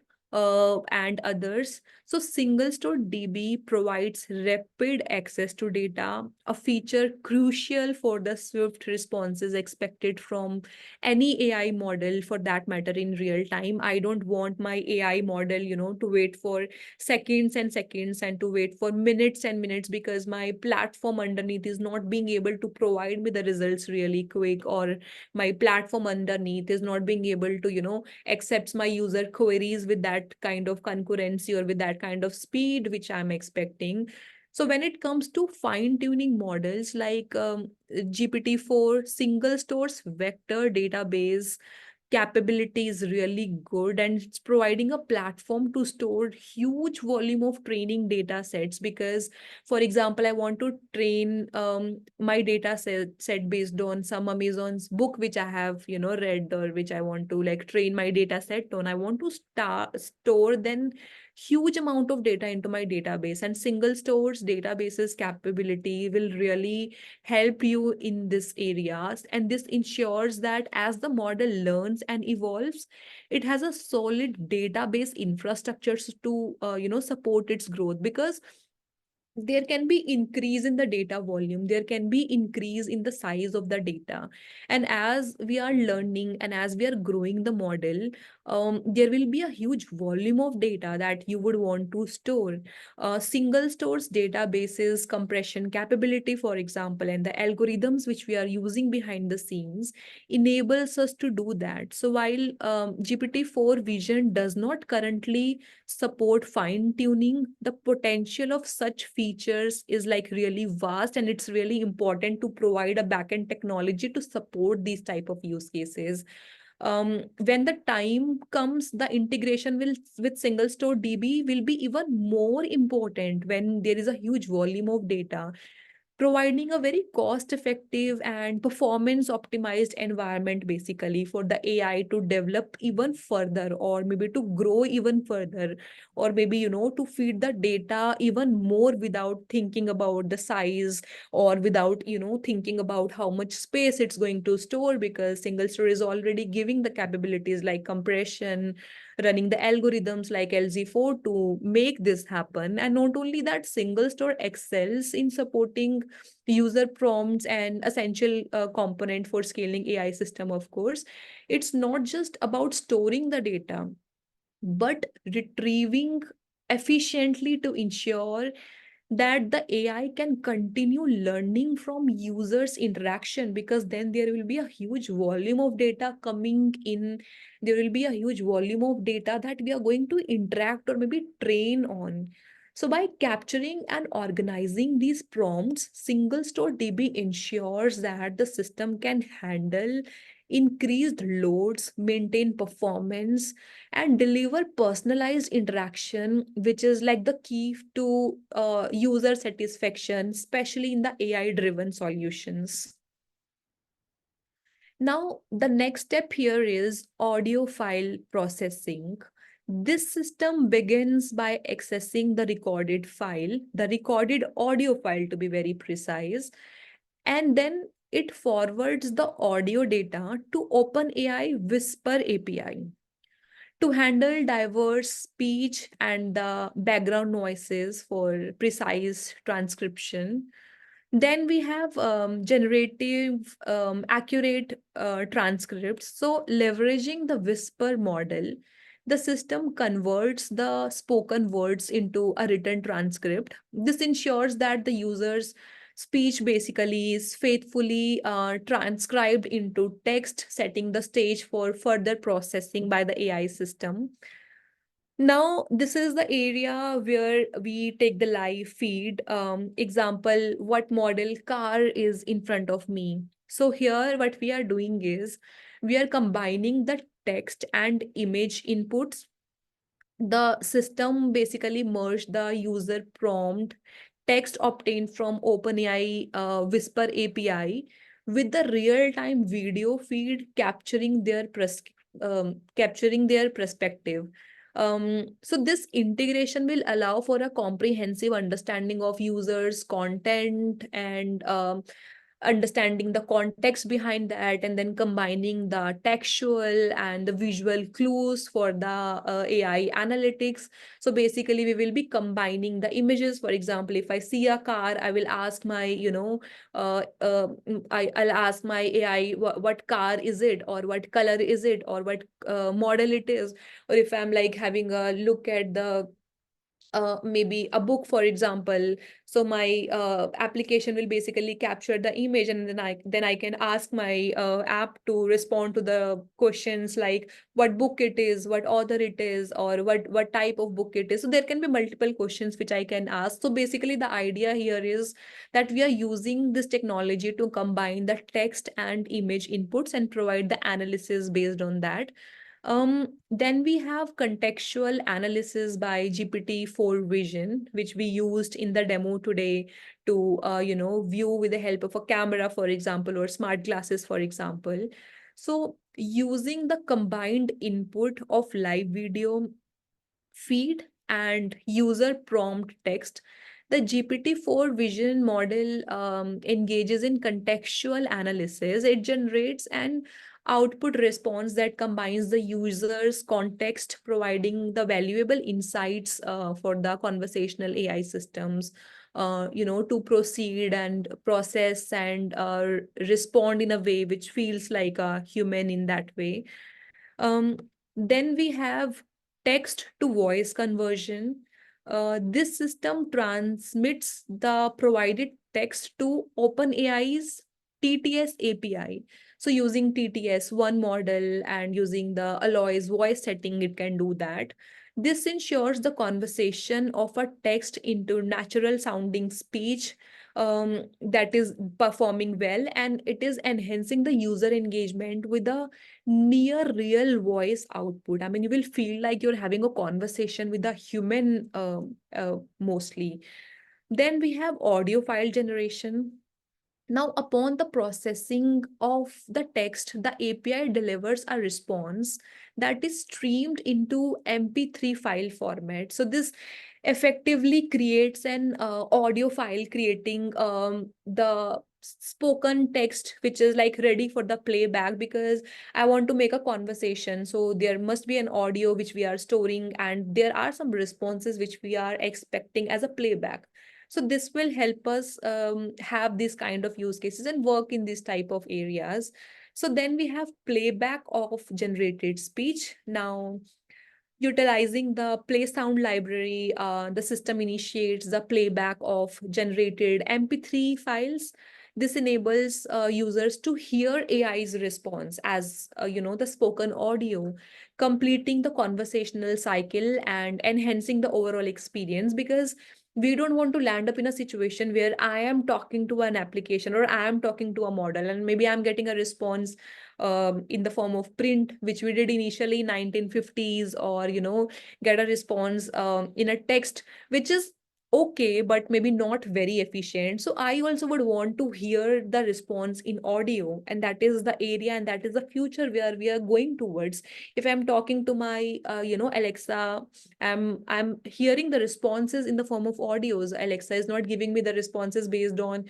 and others. So SingleStore DB provides rapid access to data, a feature crucial for the swift responses expected from any AI model for that matter in real time. I don't want my AI model, to wait for seconds and seconds and to wait for minutes and minutes because my platform underneath is not being able to provide me the results really quick, or my platform underneath is not being able to, accepts my user queries with that kind of concurrency or with that kind of speed which I'm expecting. So when it comes to fine-tuning models like GPT-4, SingleStore's vector database capability is really good, and it's providing a platform to store huge volume of training data sets. Because for example, I want to train my data set based on some Amazon's book which I have read, or which I want to like train my data set on. I want to store then huge amount of data into my database, and SingleStore's databases capability will really help you in this areas. And this ensures that as the model learns and evolves, it has a solid database infrastructure to support its growth. Because there can be increase in the data volume, there can be increase in the size of the data, and as we are learning and as we are growing the model, there will be a huge volume of data that you would want to store. SingleStore's databases compression capability, for example, and the algorithms which we are using behind the scenes enables us to do that. So while GPT-4 vision does not currently support fine tuning, the potential of such features is like really vast, and it's really important to provide a backend technology to support these type of use cases. When the time comes, the integration with SingleStore DB will be even more important when there is a huge volume of data, providing a very cost effective and performance optimized environment basically for the AI to develop even further, or maybe to grow even further, or maybe to feed the data even more without thinking about the size, or without thinking about how much space it's going to store, because SingleStore is already giving the capabilities like compression, running the algorithms like LZ4 to make this happen. And not only that, SingleStore excels in supporting user prompts and essential component for scaling AI system, of course. It's not just about storing the data, but retrieving efficiently to ensure that the AI can continue learning from users' interaction, because then there will be a huge volume of data coming in. There will be a huge volume of data that we are going to interact or maybe train on. So by capturing and organizing these prompts, SingleStore DB ensures that the system can handle increased loads, maintain performance, and deliver personalized interaction, which is like the key to user satisfaction, especially in the AI-driven solutions. Now, the next step here is audio file processing. This system begins by accessing the recorded file, the recorded audio file to be very precise, and then it forwards the audio data to OpenAI Whisper API to handle diverse speech and the background noises for precise transcription. Then we have generative, accurate transcripts. So leveraging the Whisper model, the system converts the spoken words into a written transcript. This ensures that the user's speech basically is faithfully transcribed into text, setting the stage for further processing by the AI system. Now, this is the area where we take the live feed. Example, what model car is in front of me. So here, what we are doing is we are combining the text and image inputs. The system basically merged the user prompt text obtained from OpenAI Whisper API with the real-time video feed capturing their perspective. So this integration will allow for a comprehensive understanding of users' content and understanding the context behind that, and then combining the textual and the visual clues for the AI analytics. So basically, we will be combining the images. For example, if I see a car, I will ask my, I'll ask my AI what car is it, or what color is it, or what model it is. Or if I'm like having a look at the maybe a book, for example. So my application will basically capture the image, and then I can ask my app to respond to the questions like what book it is, what author it is, or what type of book it is. So there can be multiple questions which I can ask. So basically, the idea here is that we are using this technology to combine the text and image inputs and provide the analysis based on that. Then we have contextual analysis by GPT-4 Vision, which we used in the demo today to, view with the help of a camera, for example, or smart glasses, for example. So using the combined input of live video feed and user prompt text, the GPT-4 vision model engages in contextual analysis. It generates an output response that combines the user's context, providing the valuable insights for the conversational AI systems, to proceed and process and respond in a way which feels like a human in that way. Um, then we have text to voice conversion. This system transmits the provided text to OpenAI's TTS API. So using TTS one model and using the Alloy's voice setting, it can do that. This ensures the conversation of a text into natural sounding speech that is performing well, and it is enhancing the user engagement with a near real voice output. I mean, you will feel like you're having a conversation with a human mostly. Then we have audio file generation. Now, upon the processing of the text, the API delivers a response that is streamed into MP3 file format. So this effectively creates an audio file, creating the spoken text which is like ready for the playback, because I want to make a conversation, so there must be an audio which we are storing, and there are some responses which we are expecting as a playback. So this will help us have these kind of use cases and work in these type of areas. So then we have playback of generated speech. Now, utilizing the play sound library, the system initiates the playback of generated MP3 files. This enables users to hear AI's response as, the spoken audio, completing the conversational cycle and enhancing the overall experience, because we don't want to land up in a situation where I am talking to an application or I am talking to a model, and maybe I'm getting a response in the form of print, which we did initially in 1950s, or get a response in a text, which is okay, but maybe not very efficient. So I also would want to hear the response in audio, and that is the area, and that is the future where we are going towards. If I'm talking to my Alexa, I'm hearing the responses in the form of audios. Alexa is not giving me the responses based on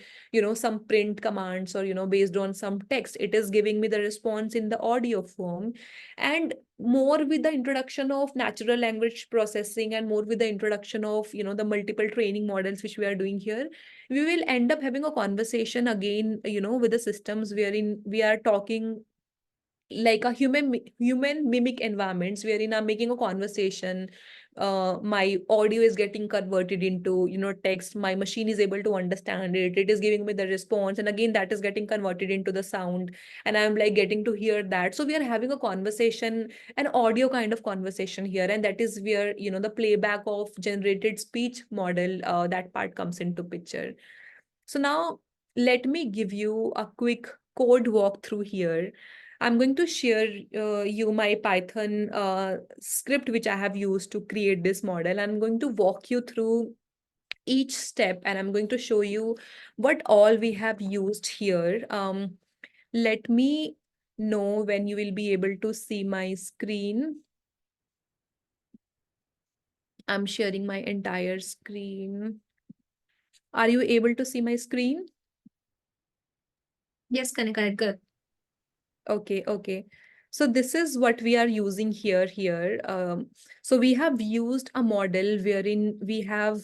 some print commands, or based on some text. It is giving me the response in the audio form. And more with the introduction of natural language processing, and more with the introduction of the multiple training models which we are doing here, we will end up having a conversation again with the systems wherein we are talking like a human mimic environments, wherein I'm making a conversation. My audio is getting converted into text. My machine is able to understand it. It is giving me the response, and again that is getting converted into the sound, and I'm like getting to hear that. So we are having a conversation, an audio kind of conversation here, and that is where the playback of generated speech model, that part comes into picture. So now let me give you a quick code walkthrough here. I'm going to share you my Python script, which I have used to create this model. I'm going to walk you through each step, and I'm going to show you what all we have used here. Let me know when you will be able to see my screen. I'm sharing my entire screen. Are you able to see my screen? Yes, Kanika, good. Okay, okay. So this is what we are using here. So we have used a model wherein we have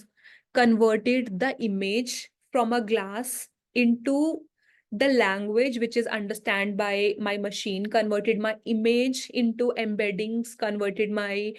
converted the image from a glass into the language which is understand by my machine, converted my image into embeddings, converted my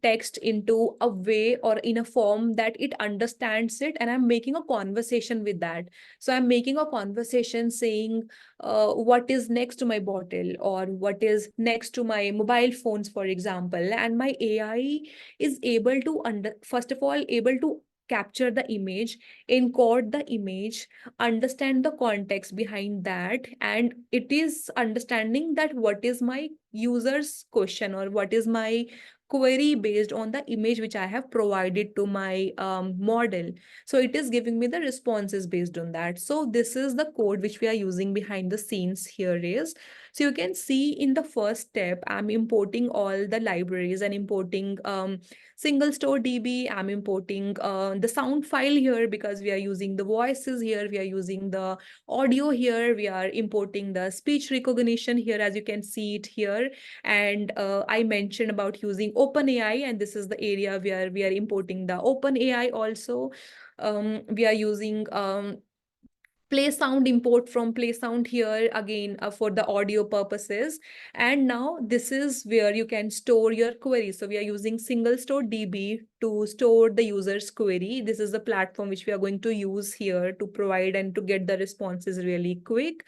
text into a way or in a form that it understands it, and I'm making a conversation with that. So I'm making a conversation saying what is next to my bottle or what is next to my mobile phones, for example. And my AI is able to first of all able to capture the image, encode the image, understand the context behind that, and it is understanding that what is my user's question or what is my query based on the image which I have provided to my model. So it is giving me the responses based on that. So this is the code which we are using behind the scenes here is. So you can see in the first step, I'm importing all the libraries and importing SingleStore DB. I'm importing the sound file here because we are using the voices here. We are using the audio here. We are importing the speech recognition here, as you can see it here. And I mentioned about using OpenAI, and this is the area where we are importing the OpenAI also. We are using play sound, import from play sound here again for the audio purposes. And now this is where you can store your query. So we are using SingleStore DB to store the user's query. This is the platform which we are going to use here to provide and to get the responses really quick.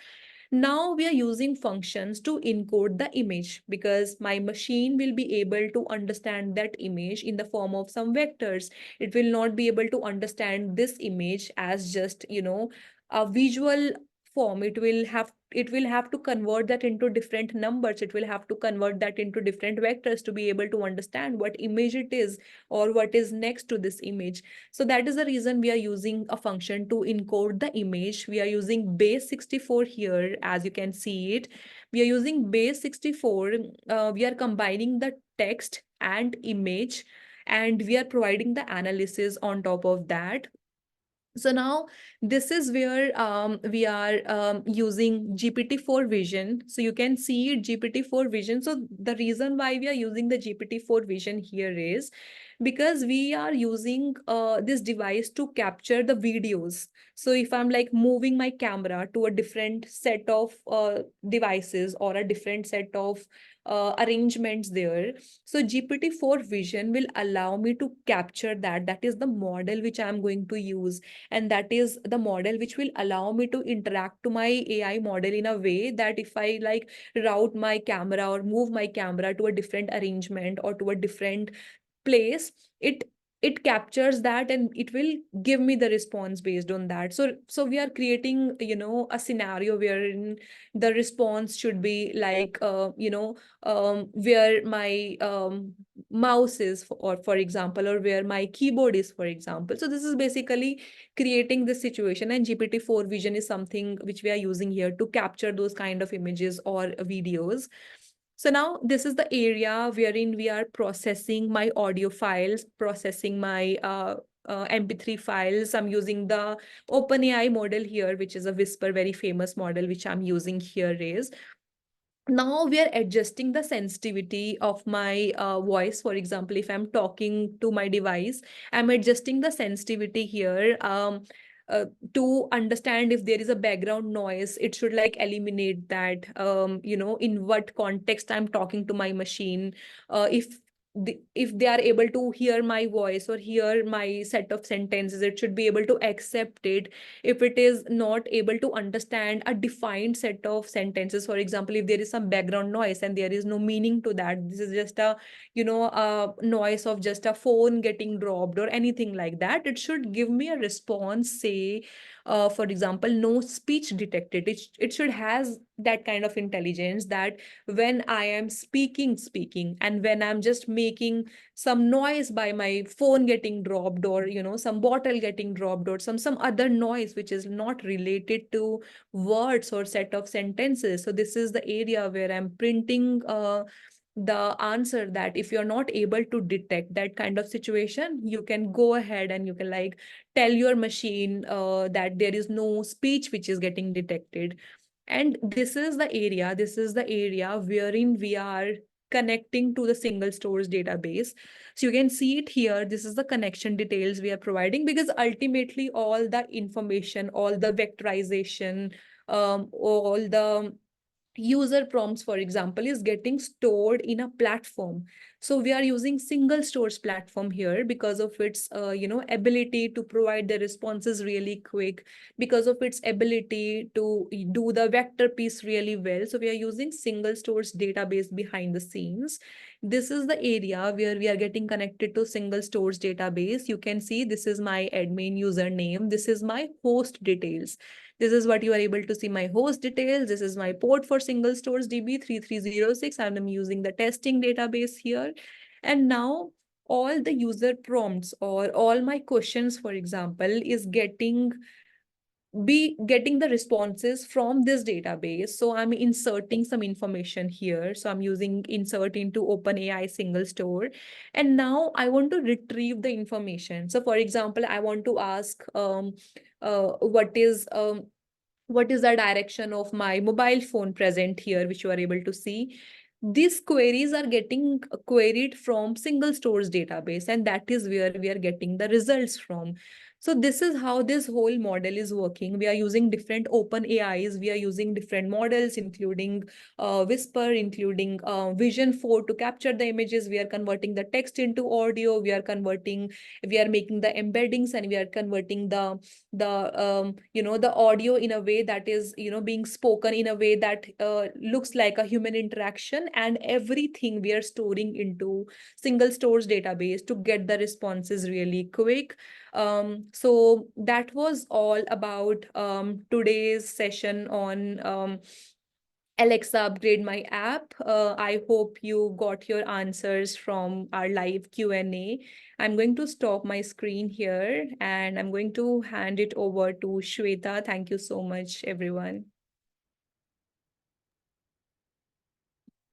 Now we are using functions to encode the image because my machine will be able to understand that image in the form of some vectors. It will not be able to understand this image as just, a visual form. It will have to convert that into different numbers. It will have to convert that into different vectors to be able to understand what image it is or what is next to this image. So that is the reason we are using a function to encode the image. We are using base 64 here, as you can see it. We are using base 64. We are combining the text and image, and we are providing the analysis on top of that. So now this is where we are using GPT-4 vision. So you can see GPT-4 vision. So the reason why we are using the GPT-4 vision here is because we are using this device to capture the videos. So if I'm like moving my camera to a different set of devices or a different set of arrangements there, so GPT-4 vision will allow me to capture that. That is the model which I'm going to use, and that is the model which will allow me to interact to my AI model in a way that if I like route my camera or move my camera to a different arrangement or to a different place, it captures that and it will give me the response based on that. So we are creating a scenario wherein the response should be like where my mouse is or for example, or where my keyboard is, for example. So this is basically creating this situation, and GPT-4 vision is something which we are using here to capture those kind of images or videos. So now this is the area wherein we are processing my audio files, processing my MP3 files. I'm using the OpenAI model here, which is a Whisper, very famous model, which I'm using here is. Now we are adjusting the sensitivity of my voice. For example, if I'm talking to my device, I'm adjusting the sensitivity here. To understand if there is a background noise, it should like eliminate that. In what context I'm talking to my machine. If they are able to hear my voice or hear my set of sentences, it should be able to accept it. If it is not able to understand a defined set of sentences, for example, if there is some background noise and there is no meaning to that, this is just a noise of just a phone getting dropped or anything like that, it should give me a response, say for example, no speech detected. It should has that kind of intelligence that when I am speaking and when I'm just making some noise by my phone getting dropped or some bottle getting dropped or some other noise which is not related to words or set of sentences. So this is the area where I'm printing the answer that if you're not able to detect that kind of situation, you can go ahead and you can like tell your machine that there is no speech which is getting detected. And this is the area wherein we are connecting to the SingleStore's database. So you can see it here. This is the connection details we are providing, because ultimately all the information, all the vectorization, all the user prompts, for example, is getting stored in a platform. So we are using SingleStore's platform here because of its ability to provide the responses really quick, because of its ability to do the vector piece really well. So we are using SingleStore's database behind the scenes. This is the area where we are getting connected to SingleStore's database. You can see this is my admin username, this is my host details. This is what you are able to see, my host details. This is my port for SingleStore's DB 3306. And I'm using the testing database here. And now all the user prompts or all my questions, for example, is getting the responses from this database. So I'm inserting some information here. So I'm using insert into OpenAI SingleStore. And now I want to retrieve the information. So for example, I want to ask what is the direction of my mobile phone present here, which you are able to see. These queries are getting queried from SingleStore's database, and that is where we are getting the results from. So this is how this whole model is working. We are using different open AIs. We are using different models, including Whisper, including Vision 4 to capture the images. We are converting the text into audio. We are making the embeddings, and we are converting the audio in a way that is being spoken in a way that looks like a human interaction, and everything we are storing into SingleStore's database to get the responses really quick. So that was all about today's session on Alexa, upgrade my app. I hope you got your answers from our live Q&A. I'm going to stop my screen here and I'm going to hand it over to Shweta. Thank you so much, everyone.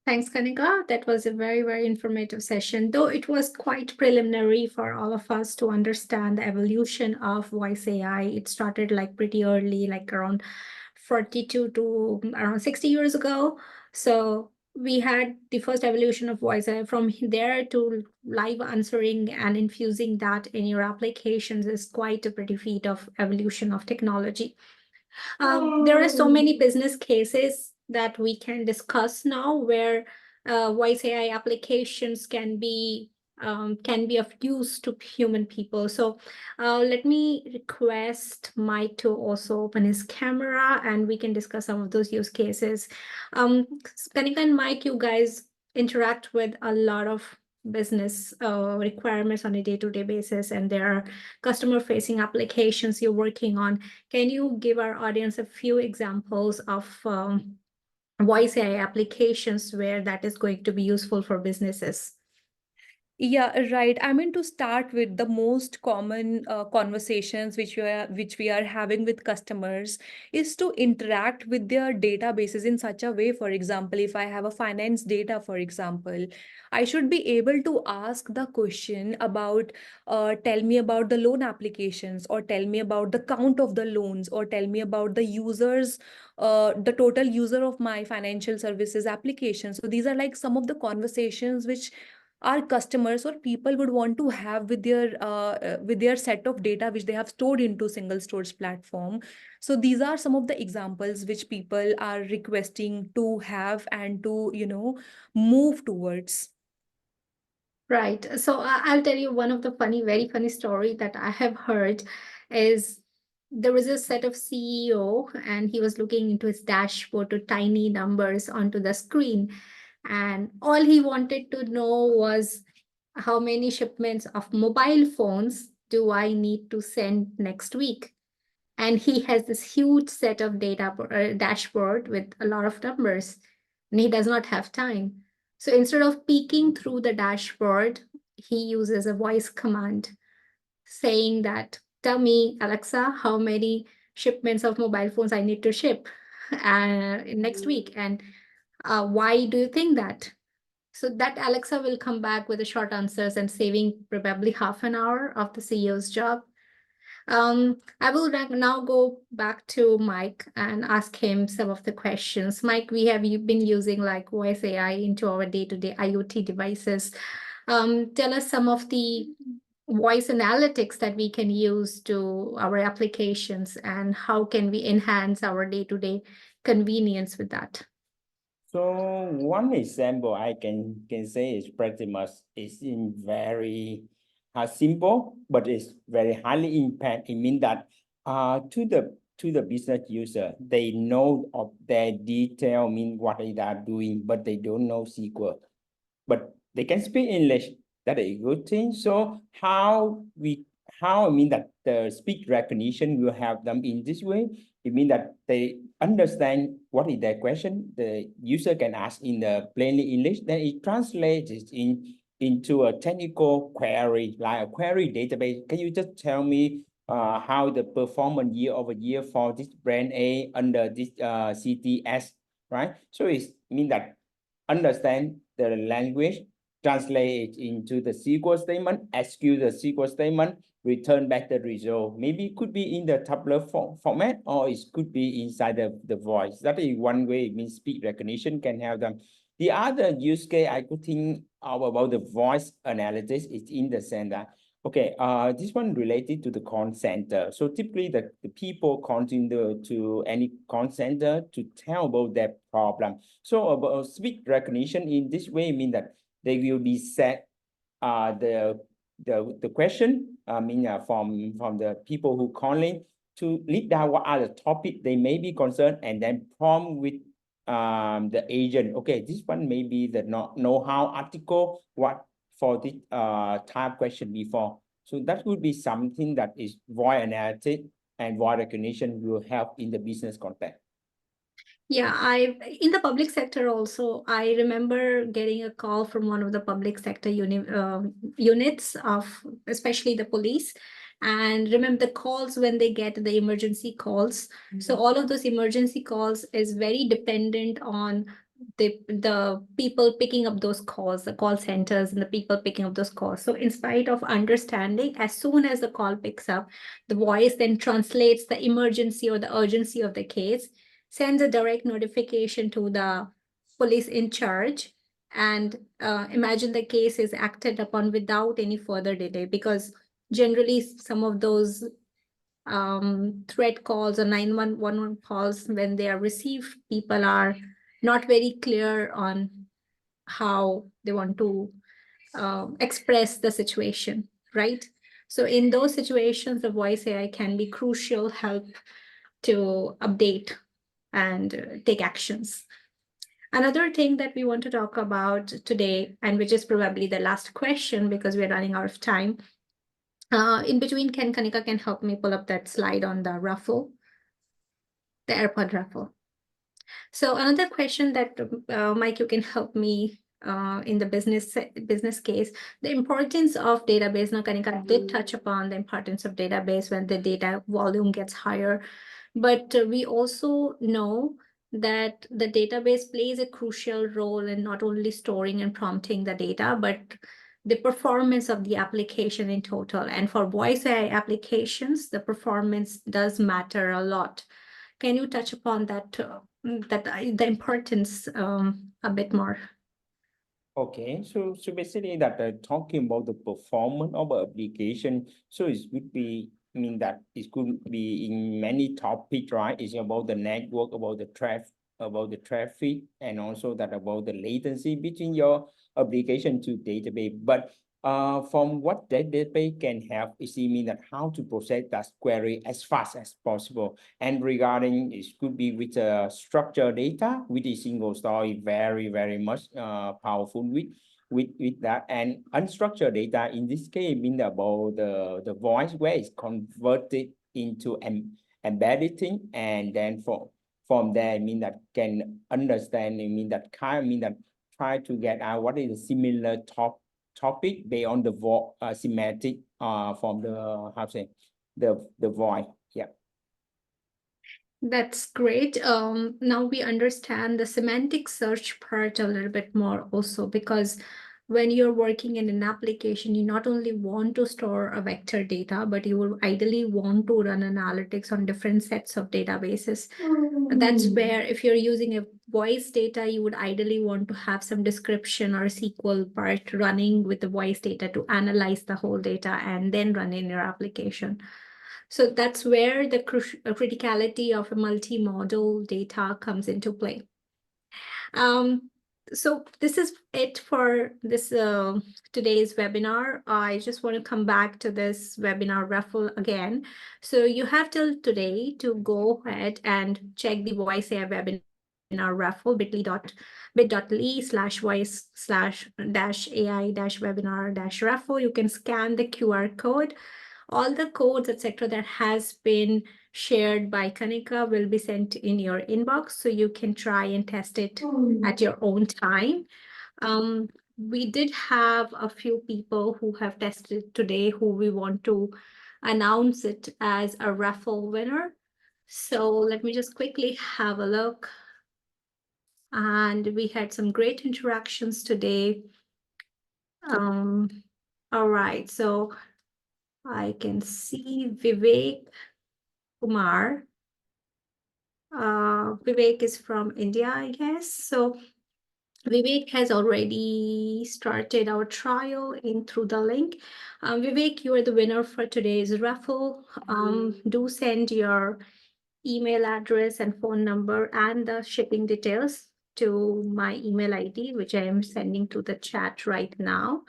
Thanks, Kanika. That was a very, very informative session, though it was quite preliminary for all of us to understand the evolution of voice AI. It started like pretty early, like around 42 to around 60 years ago. So we had the first evolution of voice AI. From there to live answering and infusing that in your applications is quite a pretty feat of evolution of technology. There are so many business cases that we can discuss now where voice AI applications can be of use to human people. So let me request Mike to also open his camera and we can discuss some of those use cases. Kanika and Mike, you guys interact with a lot of business requirements on a day-to-day basis, and there are customer-facing applications you're working on. Can you give our audience a few examples of voice AI applications where that is going to be useful for businesses? Yeah, right. I mean, to start with, the most common conversations which we are having with customers is to interact with their databases in such a way. For example, if I have a finance data, for example, I should be able to ask the question about, tell me about the loan applications, or tell me about the count of the loans, or tell me about the users, the total user of my financial services application. So these are like some of the conversations which our customers or people would want to have with their set of data which they have stored into SingleStore's platform. So these are some of the examples which people are requesting to have and to move towards. Right. So I'll tell you one of the very funny story that I have heard is there was a set of CEO and he was looking into his dashboard to tiny numbers onto the screen. And all he wanted to know was how many shipments of mobile phones do I need to send next week? And he has this huge set of data dashboard with a lot of numbers, and he does not have time. So instead of peeking through the dashboard, he uses a voice command saying that, tell me, Alexa, how many shipments of mobile phones I need to ship next week, and why do you think that? So that Alexa will come back with the short answers and saving probably half an hour of the CEO's job. I will now go back to Mike and ask him some of the questions. Mike, we have been using like voice AI into our day-to-day IoT devices. Tell us some of the voice analytics that we can use to our applications and how can we enhance our day-to-day convenience with that. So one example I can say is pretty much it's in very simple, but it's very highly impact. It means that to the business user, they know of their detail, mean what they are doing, but they don't know SQL. But they can speak English. That is a good thing. So how I mean that the speech recognition will help them in this way. It means that they understand what is their question. The user can ask in the plainly English, then it translates it into a technical query, like a query database. Can you just tell me how the performance year over year for this brand A under this CTS, right? So it means that understand the language, translate it into the SQL statement, execute the SQL statement, return back the result. Maybe it could be in the tabular format, or it could be inside the voice. That is one way. It means speech recognition can help them. The other use case I could think about the voice analysis is in the center. Okay, this one related to the call center. So typically the people continue to any call center to tell about their problem. So about speech recognition in this way mean that they will be set the question from the people who calling to lead down what are the topic they may be concerned and then prompt with the agent. Okay, this one may be the know-how article what for this type question before. So that would be something that is voice analytics and voice recognition will help in the business context. Yeah, in the public sector also, I remember getting a call from one of the public sector units of especially the police. And remember the calls when they get the emergency calls. So all of those emergency calls is very dependent on the people picking up those calls, the call centers and the people picking up those calls. So in spite of understanding, as soon as the call picks up, the voice then translates the emergency or the urgency of the case, sends a direct notification to the police in charge, and imagine the case is acted upon without any further delay, because generally some of those threat calls or 911 calls, when they are received, people are not very clear on how they want to express the situation, right? So in those situations, the voice AI can be crucial help to update and take actions. Another thing that we want to talk about today, and which is probably the last question because we're running out of time. In between, Kanika can help me pull up that slide on the raffle, the AirPod raffle. So another question that Mike, you can help me in the business case, the importance of database. Now, Kanika did touch upon the importance of database when the data volume gets higher, but we also know that the database plays a crucial role in not only storing and prompting the data, but the performance of the application in total. And for voice AI applications, the performance does matter a lot. Can you touch upon that, the importance a bit more? Okay, so basically that talking about the performance of an application, so it would be mean that it could be in many topics, right? It's about the network, about the traffic, and also that about the latency between your application to database. But from what database can help is mean that how to process that query as fast as possible. And regarding it could be with structured data, with a SingleStore, very much powerful with that. And unstructured data in this case mean about the voice where it's converted into embedded thing, and then from there I mean that can understand. I mean that try to get out what is a similar topic based on the semantic from the how to say the voice. Yeah. That's great. Now we understand the semantic search part a little bit more also, because when you're working in an application, you not only want to store a vector data, but you will ideally want to run analytics on different sets of databases. That's where if you're using a voice data, you would ideally want to have some description or SQL part running with the voice data to analyze the whole data and then run in your application. So that's where the criticality of a multimodal data comes into play. So this is it for this today's webinar. I just want to come back to this webinar raffle again. So you have till today to go ahead and check the Voice AI webinar raffle, bit.ly/voice/-ai-webinar-raffle. You can scan the QR code. All the codes, etc., that has been shared by Kanika will be sent in your inbox, so you can try and test it at your own time. We did have a few people who have tested today who we want to announce it as a raffle winner. So let me just quickly have a look. And we had some great interactions today. All right, so I can see Vivek Kumar. Vivek is from India, I guess. So Vivek has already started our trial in through the link. Vivek, you are the winner for today's raffle. Do send your email address and phone number and the shipping details to my email ID, which I am sending to the chat right now.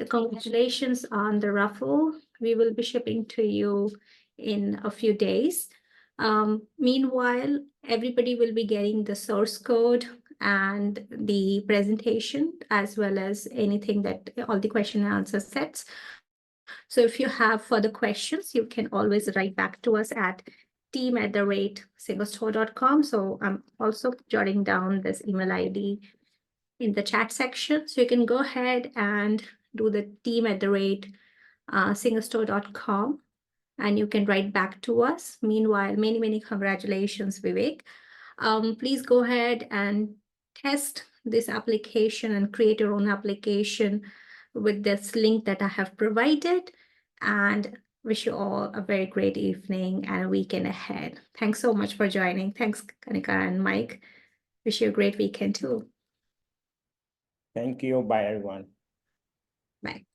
Congratulations on the raffle. We will be shipping to you in a few days. Meanwhile, everybody will be getting the source code and the presentation, as well as anything that all the question and answer sets. So if you have further questions, you can always write back to us at team@singlestore.com. So I'm also jotting down this email ID in the chat section. So you can go ahead and do the team@singlestore.com, and you can write back to us. Meanwhile, many congratulations, Vivek. Please go ahead and test this application and create your own application with this link that I have provided, and wish you all a very great evening and a weekend ahead. Thanks so much for joining. Thanks, Kanika and Mike. Wish you a great weekend too. Thank you. Bye, everyone. Bye.